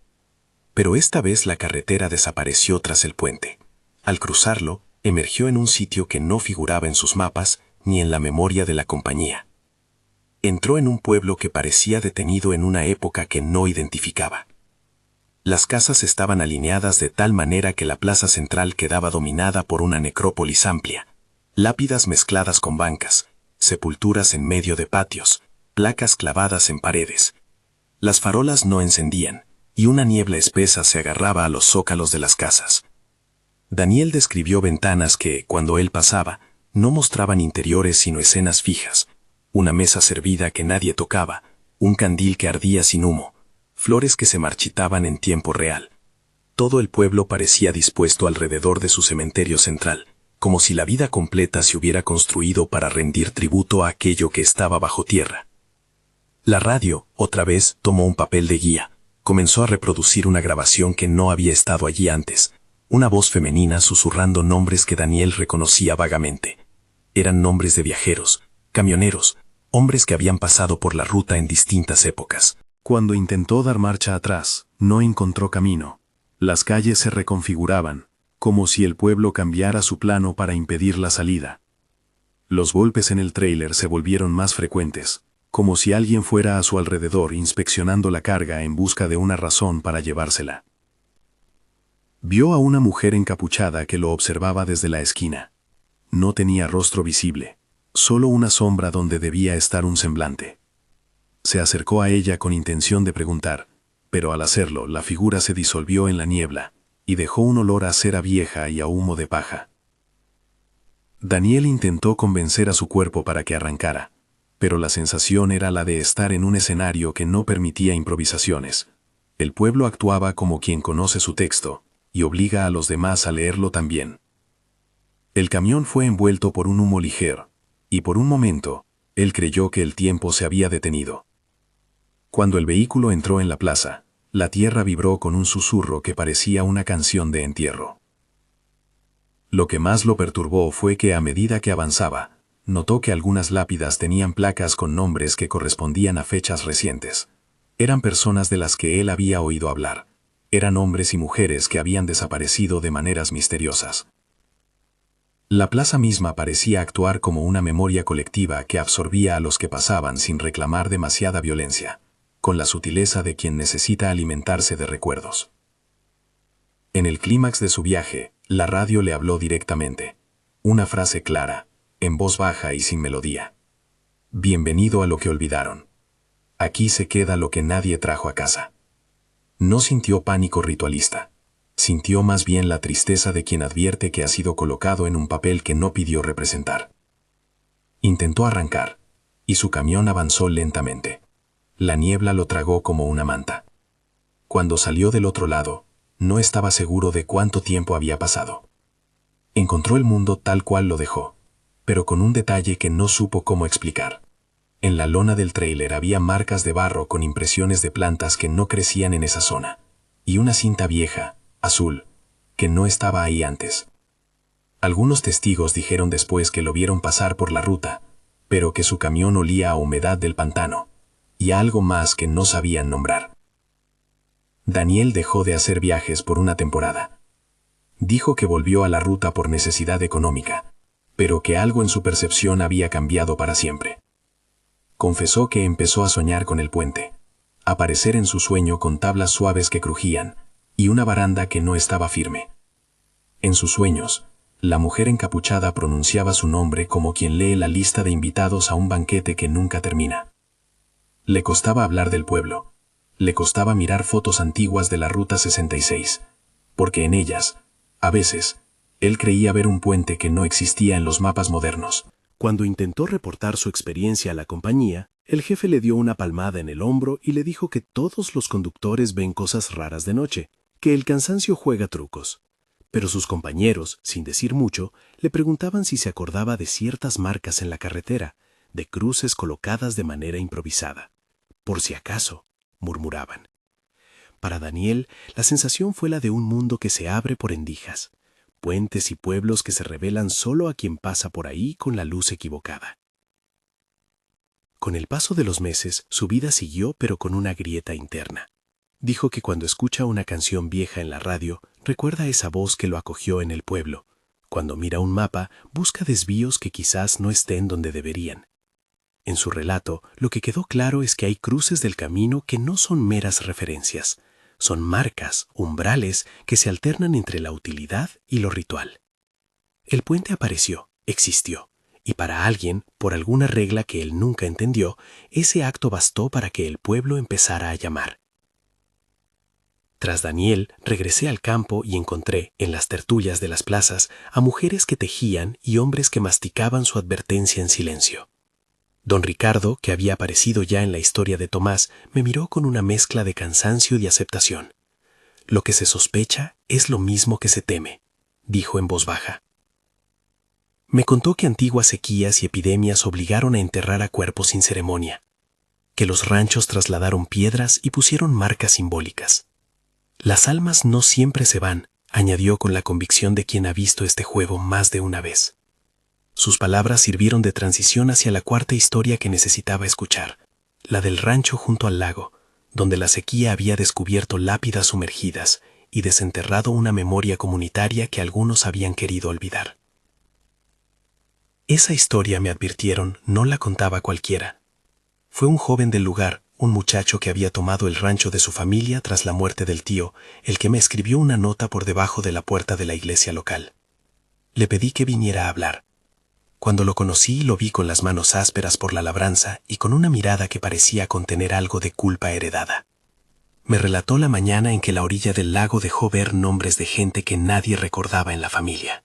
Pero esta vez la carretera desapareció tras el puente. Al cruzarlo, emergió en un sitio que no figuraba en sus mapas ni en la memoria de la compañía. Entró en un pueblo que parecía detenido en una época que no identificaba. Las casas estaban alineadas de tal manera que la plaza central quedaba dominada por una necrópolis amplia, lápidas mezcladas con bancas, sepulturas en medio de patios, placas clavadas en paredes. Las farolas no encendían, y una niebla espesa se agarraba a los zócalos de las casas. Daniel describió ventanas que, cuando él pasaba, no mostraban interiores sino escenas fijas, una mesa servida que nadie tocaba, un candil que ardía sin humo, flores que se marchitaban en tiempo real. Todo el pueblo parecía dispuesto alrededor de su cementerio central, como si la vida completa se hubiera construido para rendir tributo a aquello que estaba bajo tierra. La radio, otra vez, tomó un papel de guía, comenzó a reproducir una grabación que no había estado allí antes, una voz femenina susurrando nombres que Daniel reconocía vagamente. Eran nombres de viajeros, camioneros, hombres que habían pasado por la ruta en distintas épocas. Cuando intentó dar marcha atrás, no encontró camino. Las calles se reconfiguraban, como si el pueblo cambiara su plano para impedir la salida. Los golpes en el tráiler se volvieron más frecuentes, como si alguien fuera a su alrededor inspeccionando la carga en busca de una razón para llevársela. Vio a una mujer encapuchada que lo observaba desde la esquina. No tenía rostro visible, solo una sombra donde debía estar un semblante. Se acercó a ella con intención de preguntar, pero al hacerlo la figura se disolvió en la niebla y dejó un olor a cera vieja y a humo de paja. Daniel intentó convencer a su cuerpo para que arrancara, pero la sensación era la de estar en un escenario que no permitía improvisaciones. El pueblo actuaba como quien conoce su texto y obliga a los demás a leerlo también. El camión fue envuelto por un humo ligero, y por un momento, él creyó que el tiempo se había detenido. Cuando el vehículo entró en la plaza, la tierra vibró con un susurro que parecía una canción de entierro. Lo que más lo perturbó fue que a medida que avanzaba, notó que algunas lápidas tenían placas con nombres que correspondían a fechas recientes. Eran personas de las que él había oído hablar. Eran hombres y mujeres que habían desaparecido de maneras misteriosas. La plaza misma parecía actuar como una memoria colectiva que absorbía a los que pasaban sin reclamar demasiada violencia, con la sutileza de quien necesita alimentarse de recuerdos. En el clímax de su viaje, la radio le habló directamente. Una frase clara, en voz baja y sin melodía. Bienvenido a lo que olvidaron. Aquí se queda lo que nadie trajo a casa. No sintió pánico ritualista. Sintió más bien la tristeza de quien advierte que ha sido colocado en un papel que no pidió representar. Intentó arrancar, y su camión avanzó lentamente. La niebla lo tragó como una manta. Cuando salió del otro lado, no estaba seguro de cuánto tiempo había pasado. Encontró el mundo tal cual lo dejó, pero con un detalle que no supo cómo explicar. En la lona del tráiler había marcas de barro con impresiones de plantas que no crecían en esa zona, y una cinta vieja, azul, que no estaba ahí antes. Algunos testigos dijeron después que lo vieron pasar por la ruta, pero que su camión olía a humedad del pantano, y a algo más que no sabían nombrar. Daniel dejó de hacer viajes por una temporada. Dijo que volvió a la ruta por necesidad económica, pero que algo en su percepción había cambiado para siempre. Confesó que empezó a soñar con el puente, aparecer en su sueño con tablas suaves que crujían, y una baranda que no estaba firme. En sus sueños, la mujer encapuchada pronunciaba su nombre como quien lee la lista de invitados a un banquete que nunca termina. Le costaba hablar del pueblo. Le costaba mirar fotos antiguas de la Ruta 66, porque en ellas, a veces, él creía ver un puente que no existía en los mapas modernos. Cuando intentó reportar su experiencia a la compañía, el jefe le dio una palmada en el hombro y le dijo que todos los conductores ven cosas raras de noche, que el cansancio juega trucos. Pero sus compañeros, sin decir mucho, le preguntaban si se acordaba de ciertas marcas en la carretera, de cruces colocadas de manera improvisada. Por si acaso, murmuraban. Para Daniel, la sensación fue la de un mundo que se abre por endijas, puentes y pueblos que se revelan solo a quien pasa por ahí con la luz equivocada. Con el paso de los meses, su vida siguió pero con una grieta interna. Dijo que cuando escucha una canción vieja en la radio, recuerda esa voz que lo acogió en el pueblo. Cuando mira un mapa, busca desvíos que quizás no estén donde deberían. En su relato, lo que quedó claro es que hay cruces del camino que no son meras referencias, son marcas, umbrales que se alternan entre la utilidad y lo ritual. El puente apareció, existió, y para alguien, por alguna regla que él nunca entendió, ese acto bastó para que el pueblo empezara a llamar. Tras Daniel, regresé al campo y encontré, en las tertulias de las plazas, a mujeres que tejían y hombres que masticaban su advertencia en silencio. Don Ricardo, que había aparecido ya en la historia de Tomás, me miró con una mezcla de cansancio y aceptación. Lo que se sospecha es lo mismo que se teme, dijo en voz baja. Me contó que antiguas sequías y epidemias obligaron a enterrar a cuerpos sin ceremonia, que los ranchos trasladaron piedras y pusieron marcas simbólicas. Las almas no siempre se van, añadió con la convicción de quien ha visto este juego más de una vez. Sus palabras sirvieron de transición hacia la cuarta historia que necesitaba escuchar, la del rancho junto al lago, donde la sequía había descubierto lápidas sumergidas y desenterrado una memoria comunitaria que algunos habían querido olvidar. Esa historia, me advirtieron, no la contaba cualquiera. Fue un joven del lugar, un muchacho que había tomado el rancho de su familia tras la muerte del tío, el que me escribió una nota por debajo de la puerta de la iglesia local. Le pedí que viniera a hablar. Cuando lo conocí, lo vi con las manos ásperas por la labranza y con una mirada que parecía contener algo de culpa heredada. Me relató la mañana en que la orilla del lago dejó ver nombres de gente que nadie recordaba en la familia.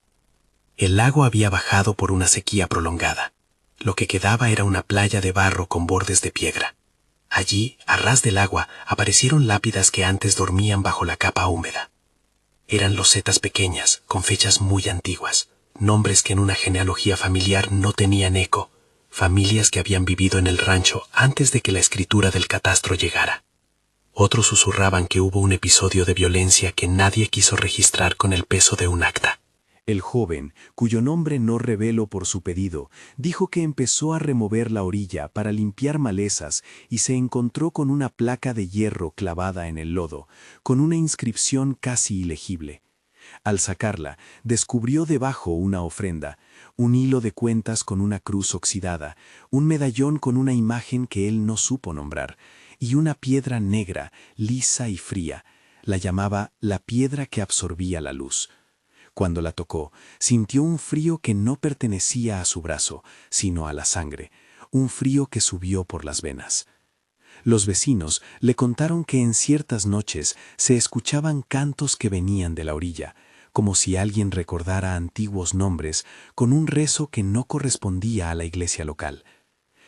El lago había bajado por una sequía prolongada. Lo que quedaba era una playa de barro con bordes de piedra. Allí, a ras del agua, aparecieron lápidas que antes dormían bajo la capa húmeda. Eran losetas pequeñas, con fechas muy antiguas. Nombres que en una genealogía familiar no tenían eco, familias que habían vivido en el rancho antes de que la escritura del catastro llegara. Otros susurraban que hubo un episodio de violencia que nadie quiso registrar con el peso de un acta. El joven, cuyo nombre no reveló por su pedido, dijo que empezó a remover la orilla para limpiar malezas y se encontró con una placa de hierro clavada en el lodo, con una inscripción casi ilegible. Al sacarla, descubrió debajo una ofrenda, un hilo de cuentas con una cruz oxidada, un medallón con una imagen que él no supo nombrar, y una piedra negra, lisa y fría. La llamaba la piedra que absorbía la luz. Cuando la tocó, sintió un frío que no pertenecía a su brazo, sino a la sangre, un frío que subió por las venas. Los vecinos le contaron que en ciertas noches se escuchaban cantos que venían de la orilla, como si alguien recordara antiguos nombres con un rezo que no correspondía a la iglesia local.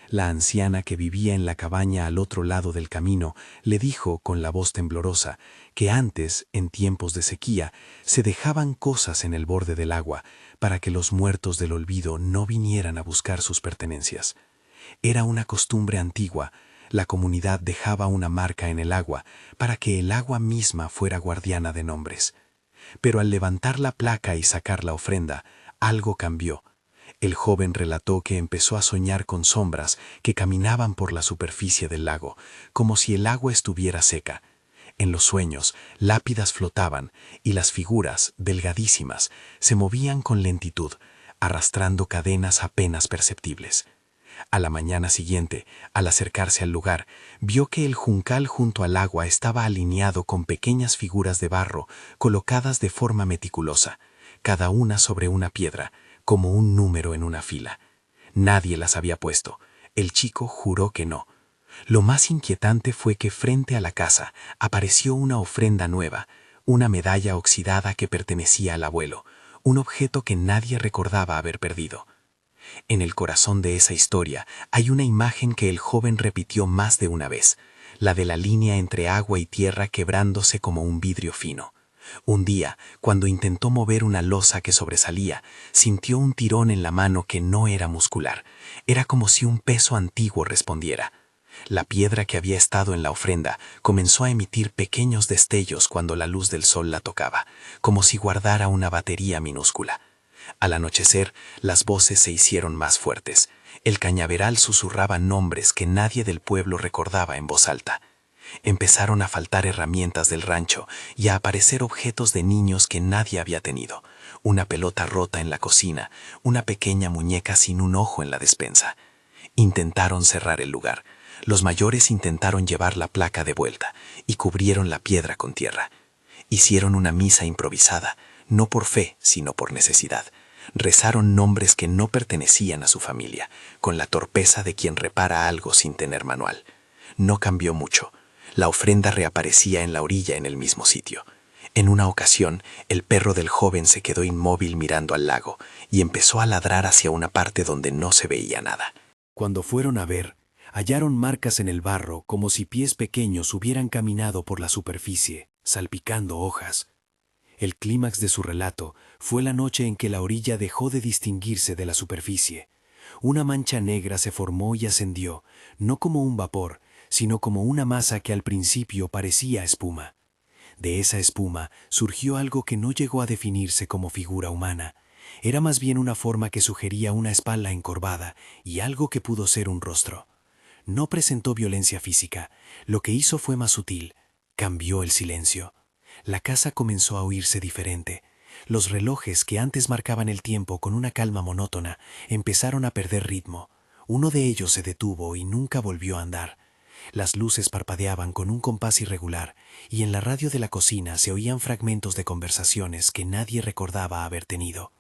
La anciana que vivía en la cabaña al otro lado del camino le dijo con la voz temblorosa que antes, en tiempos de sequía, se dejaban cosas en el borde del agua para que los muertos del olvido no vinieran a buscar sus pertenencias. Era una costumbre antigua. La comunidad dejaba una marca en el agua para que el agua misma fuera guardiana de nombres. Pero al levantar la placa y sacar la ofrenda, algo cambió. El joven relató que empezó a soñar con sombras que caminaban por la superficie del lago, como si el agua estuviera seca. En los sueños, lápidas flotaban y las figuras, delgadísimas, se movían con lentitud, arrastrando cadenas apenas perceptibles. A la mañana siguiente, al acercarse al lugar, vio que el juncal junto al agua estaba alineado con pequeñas figuras de barro colocadas de forma meticulosa, cada una sobre una piedra, como un número en una fila. Nadie las había puesto. El chico juró que no. Lo más inquietante fue que frente a la casa apareció una ofrenda nueva, una medalla oxidada que pertenecía al abuelo, un objeto que nadie recordaba haber perdido. En el corazón de esa historia hay una imagen que el joven repitió más de una vez, la de la línea entre agua y tierra quebrándose como un vidrio fino. Un día, cuando intentó mover una losa que sobresalía, sintió un tirón en la mano que no era muscular. Era como si un peso antiguo respondiera. La piedra que había estado en la ofrenda comenzó a emitir pequeños destellos cuando la luz del sol la tocaba, como si guardara una batería minúscula. Al anochecer, las voces se hicieron más fuertes. El cañaveral susurraba nombres que nadie del pueblo recordaba en voz alta. Empezaron a faltar herramientas del rancho y a aparecer objetos de niños que nadie había tenido. Una pelota rota en la cocina, una pequeña muñeca sin un ojo en la despensa. Intentaron cerrar el lugar. Los mayores intentaron llevar la placa de vuelta y cubrieron la piedra con tierra. Hicieron una misa improvisada, no por fe, sino por necesidad. Rezaron nombres que no pertenecían a su familia, con la torpeza de quien repara algo sin tener manual. No cambió mucho. La ofrenda reaparecía en la orilla en el mismo sitio. En una ocasión, el perro del joven se quedó inmóvil mirando al lago y empezó a ladrar hacia una parte donde no se veía nada. Cuando fueron a ver, hallaron marcas en el barro como si pies pequeños hubieran caminado por la superficie, salpicando hojas. El clímax de su relato fue la noche en que la orilla dejó de distinguirse de la superficie. Una mancha negra se formó y ascendió, no como un vapor, sino como una masa que al principio parecía espuma. De esa espuma surgió algo que no llegó a definirse como figura humana. Era más bien una forma que sugería una espalda encorvada y algo que pudo ser un rostro. No presentó violencia física. Lo que hizo fue más sutil. Cambió el silencio. La casa comenzó a oírse diferente. Los relojes que antes marcaban el tiempo con una calma monótona empezaron a perder ritmo. Uno de ellos se detuvo y nunca volvió a andar. Las luces parpadeaban con un compás irregular y en la radio de la cocina se oían fragmentos de conversaciones que nadie recordaba haber tenido.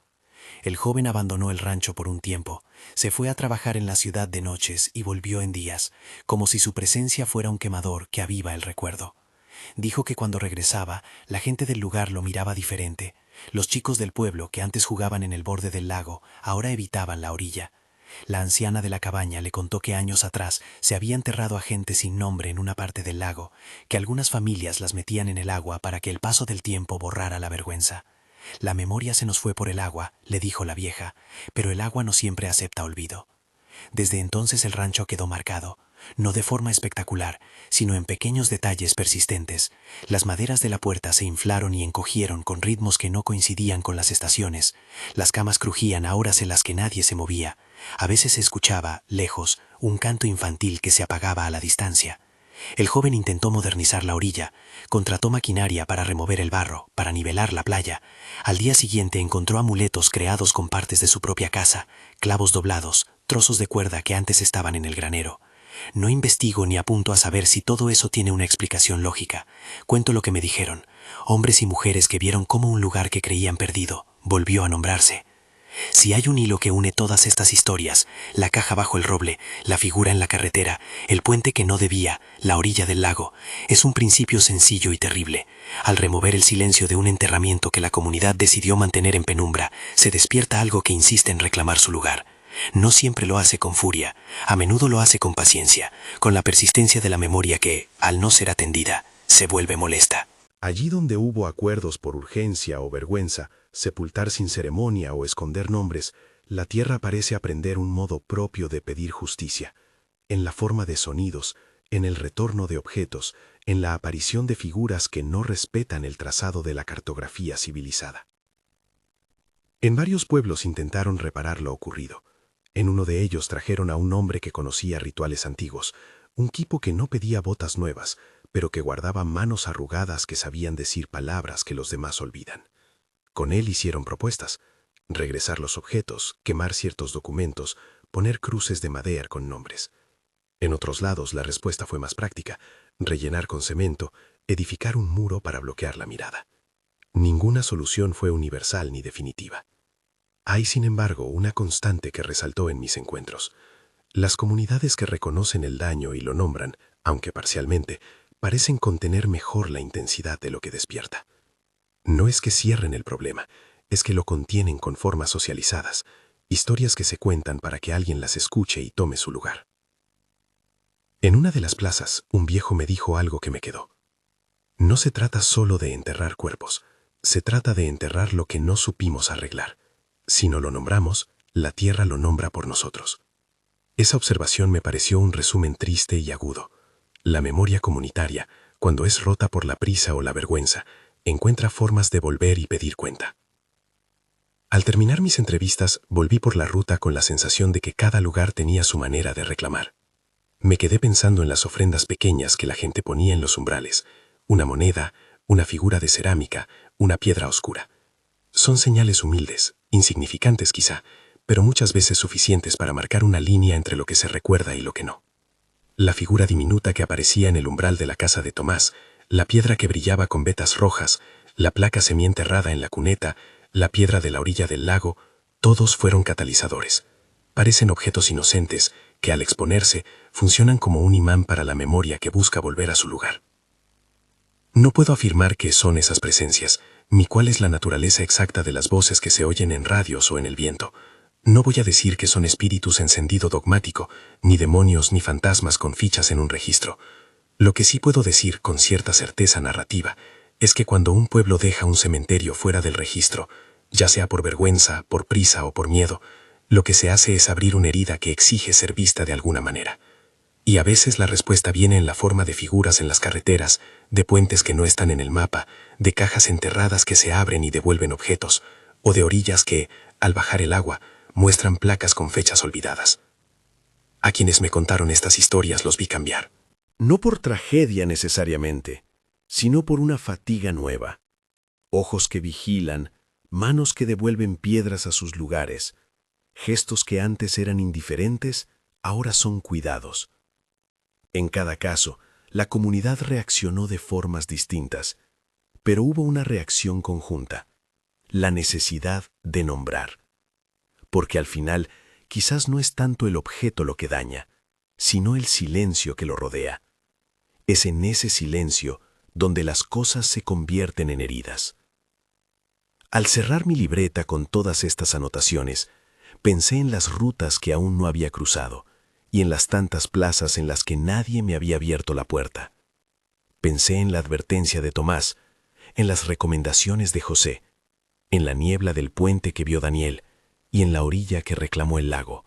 El joven abandonó el rancho por un tiempo, se fue a trabajar en la ciudad de noches y volvió en días, como si su presencia fuera un quemador que aviva el recuerdo. Dijo que cuando regresaba, la gente del lugar lo miraba diferente. Los chicos del pueblo que antes jugaban en el borde del lago, ahora evitaban la orilla. La anciana de la cabaña le contó que años atrás se había enterrado a gente sin nombre en una parte del lago, que algunas familias las metían en el agua para que el paso del tiempo borrara la vergüenza. La memoria se nos fue por el agua, le dijo la vieja, pero el agua no siempre acepta olvido. Desde entonces el rancho quedó marcado, no de forma espectacular, sino en pequeños detalles persistentes. Las maderas de la puerta se inflaron y encogieron con ritmos que no coincidían con las estaciones. Las camas crujían a horas en las que nadie se movía. A veces se escuchaba, lejos, un canto infantil que se apagaba a la distancia. El joven intentó modernizar la orilla, contrató maquinaria para remover el barro, para nivelar la playa. Al día siguiente encontró amuletos creados con partes de su propia casa, clavos doblados, trozos de cuerda que antes estaban en el granero. No investigo ni apunto a saber si todo eso tiene una explicación lógica. Cuento lo que me dijeron. Hombres y mujeres que vieron cómo un lugar que creían perdido volvió a nombrarse. Si hay un hilo que une todas estas historias, la caja bajo el roble, la figura en la carretera, el puente que no debía, la orilla del lago, es un principio sencillo y terrible. Al remover el silencio de un enterramiento que la comunidad decidió mantener en penumbra, se despierta algo que insiste en reclamar su lugar. No siempre lo hace con furia, a menudo lo hace con paciencia, con la persistencia de la memoria que, al no ser atendida, se vuelve molesta. Allí donde hubo acuerdos por urgencia o vergüenza, sepultar sin ceremonia o esconder nombres, la tierra parece aprender un modo propio de pedir justicia, en la forma de sonidos, en el retorno de objetos, en la aparición de figuras que no respetan el trazado de la cartografía civilizada. En varios pueblos intentaron reparar lo ocurrido. En uno de ellos trajeron a un hombre que conocía rituales antiguos, un quipo que no pedía botas nuevas, pero que guardaba manos arrugadas que sabían decir palabras que los demás olvidan. Con él hicieron propuestas: regresar los objetos, quemar ciertos documentos, poner cruces de madera con nombres. En otros lados la respuesta fue más práctica: rellenar con cemento, edificar un muro para bloquear la mirada. Ninguna solución fue universal ni definitiva. Hay, sin embargo, una constante que resaltó en mis encuentros: Las comunidades que reconocen el daño y lo nombran, aunque parcialmente, parecen contener mejor la intensidad de lo que despierta. No es que cierren el problema, es que lo contienen con formas socializadas, historias que se cuentan para que alguien las escuche y tome su lugar. En una de las plazas, un viejo me dijo algo que me quedó. No se trata solo de enterrar cuerpos, se trata de enterrar lo que no supimos arreglar. Si no lo nombramos, la tierra lo nombra por nosotros. Esa observación me pareció un resumen triste y agudo. La memoria comunitaria, cuando es rota por la prisa o la vergüenza, encuentra formas de volver y pedir cuenta. Al terminar mis entrevistas, volví por la ruta con la sensación de que cada lugar tenía su manera de reclamar. Me quedé pensando en las ofrendas pequeñas que la gente ponía en los umbrales, una moneda, una figura de cerámica, una piedra oscura. Son señales humildes, insignificantes quizá, pero muchas veces suficientes para marcar una línea entre lo que se recuerda y lo que no. La figura diminuta que aparecía en el umbral de la casa de Tomás, la piedra que brillaba con vetas rojas, la placa semienterrada en la cuneta, la piedra de la orilla del lago, todos fueron catalizadores. Parecen objetos inocentes que, al exponerse, funcionan como un imán para la memoria que busca volver a su lugar. No puedo afirmar qué son esas presencias, ni cuál es la naturaleza exacta de las voces que se oyen en radios o en el viento. No voy a decir que son espíritus en sentido dogmático, ni demonios ni fantasmas con fichas en un registro. Lo que sí puedo decir con cierta certeza narrativa es que cuando un pueblo deja un cementerio fuera del registro, ya sea por vergüenza, por prisa o por miedo, lo que se hace es abrir una herida que exige ser vista de alguna manera. Y a veces la respuesta viene en la forma de figuras en las carreteras, de puentes que no están en el mapa, de cajas enterradas que se abren y devuelven objetos, o de orillas que, al bajar el agua, muestran placas con fechas olvidadas. A quienes me contaron estas historias los vi cambiar. No por tragedia necesariamente, sino por una fatiga nueva. Ojos que vigilan, manos que devuelven piedras a sus lugares, gestos que antes eran indiferentes, ahora son cuidados. En cada caso, la comunidad reaccionó de formas distintas, pero hubo una reacción conjunta, la necesidad de nombrar. Porque al final, quizás no es tanto el objeto lo que daña, sino el silencio que lo rodea. Es en ese silencio donde las cosas se convierten en heridas. Al cerrar mi libreta con todas estas anotaciones, pensé en las rutas que aún no había cruzado y en las tantas plazas en las que nadie me había abierto la puerta. Pensé en la advertencia de Tomás, en las recomendaciones de José, en la niebla del puente que vio Daniel y en la orilla que reclamó el lago.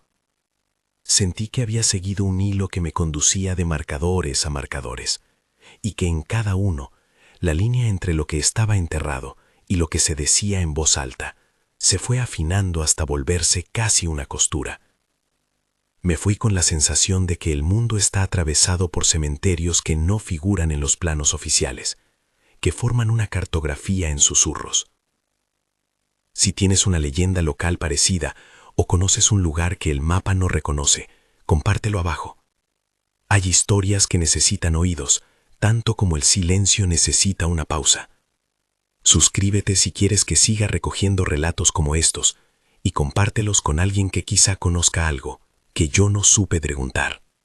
Sentí que había seguido un hilo que me conducía de marcadores a marcadores, y que en cada uno, la línea entre lo que estaba enterrado y lo que se decía en voz alta, se fue afinando hasta volverse casi una costura. Me fui con la sensación de que el mundo está atravesado por cementerios que no figuran en los planos oficiales, que forman una cartografía en susurros. Si tienes una leyenda local parecida o conoces un lugar que el mapa no reconoce, compártelo abajo. Hay historias que necesitan oídos, tanto como el silencio necesita una pausa. Suscríbete si quieres que siga recogiendo relatos como estos y compártelos con alguien que quizá conozca algo que yo no supe preguntar.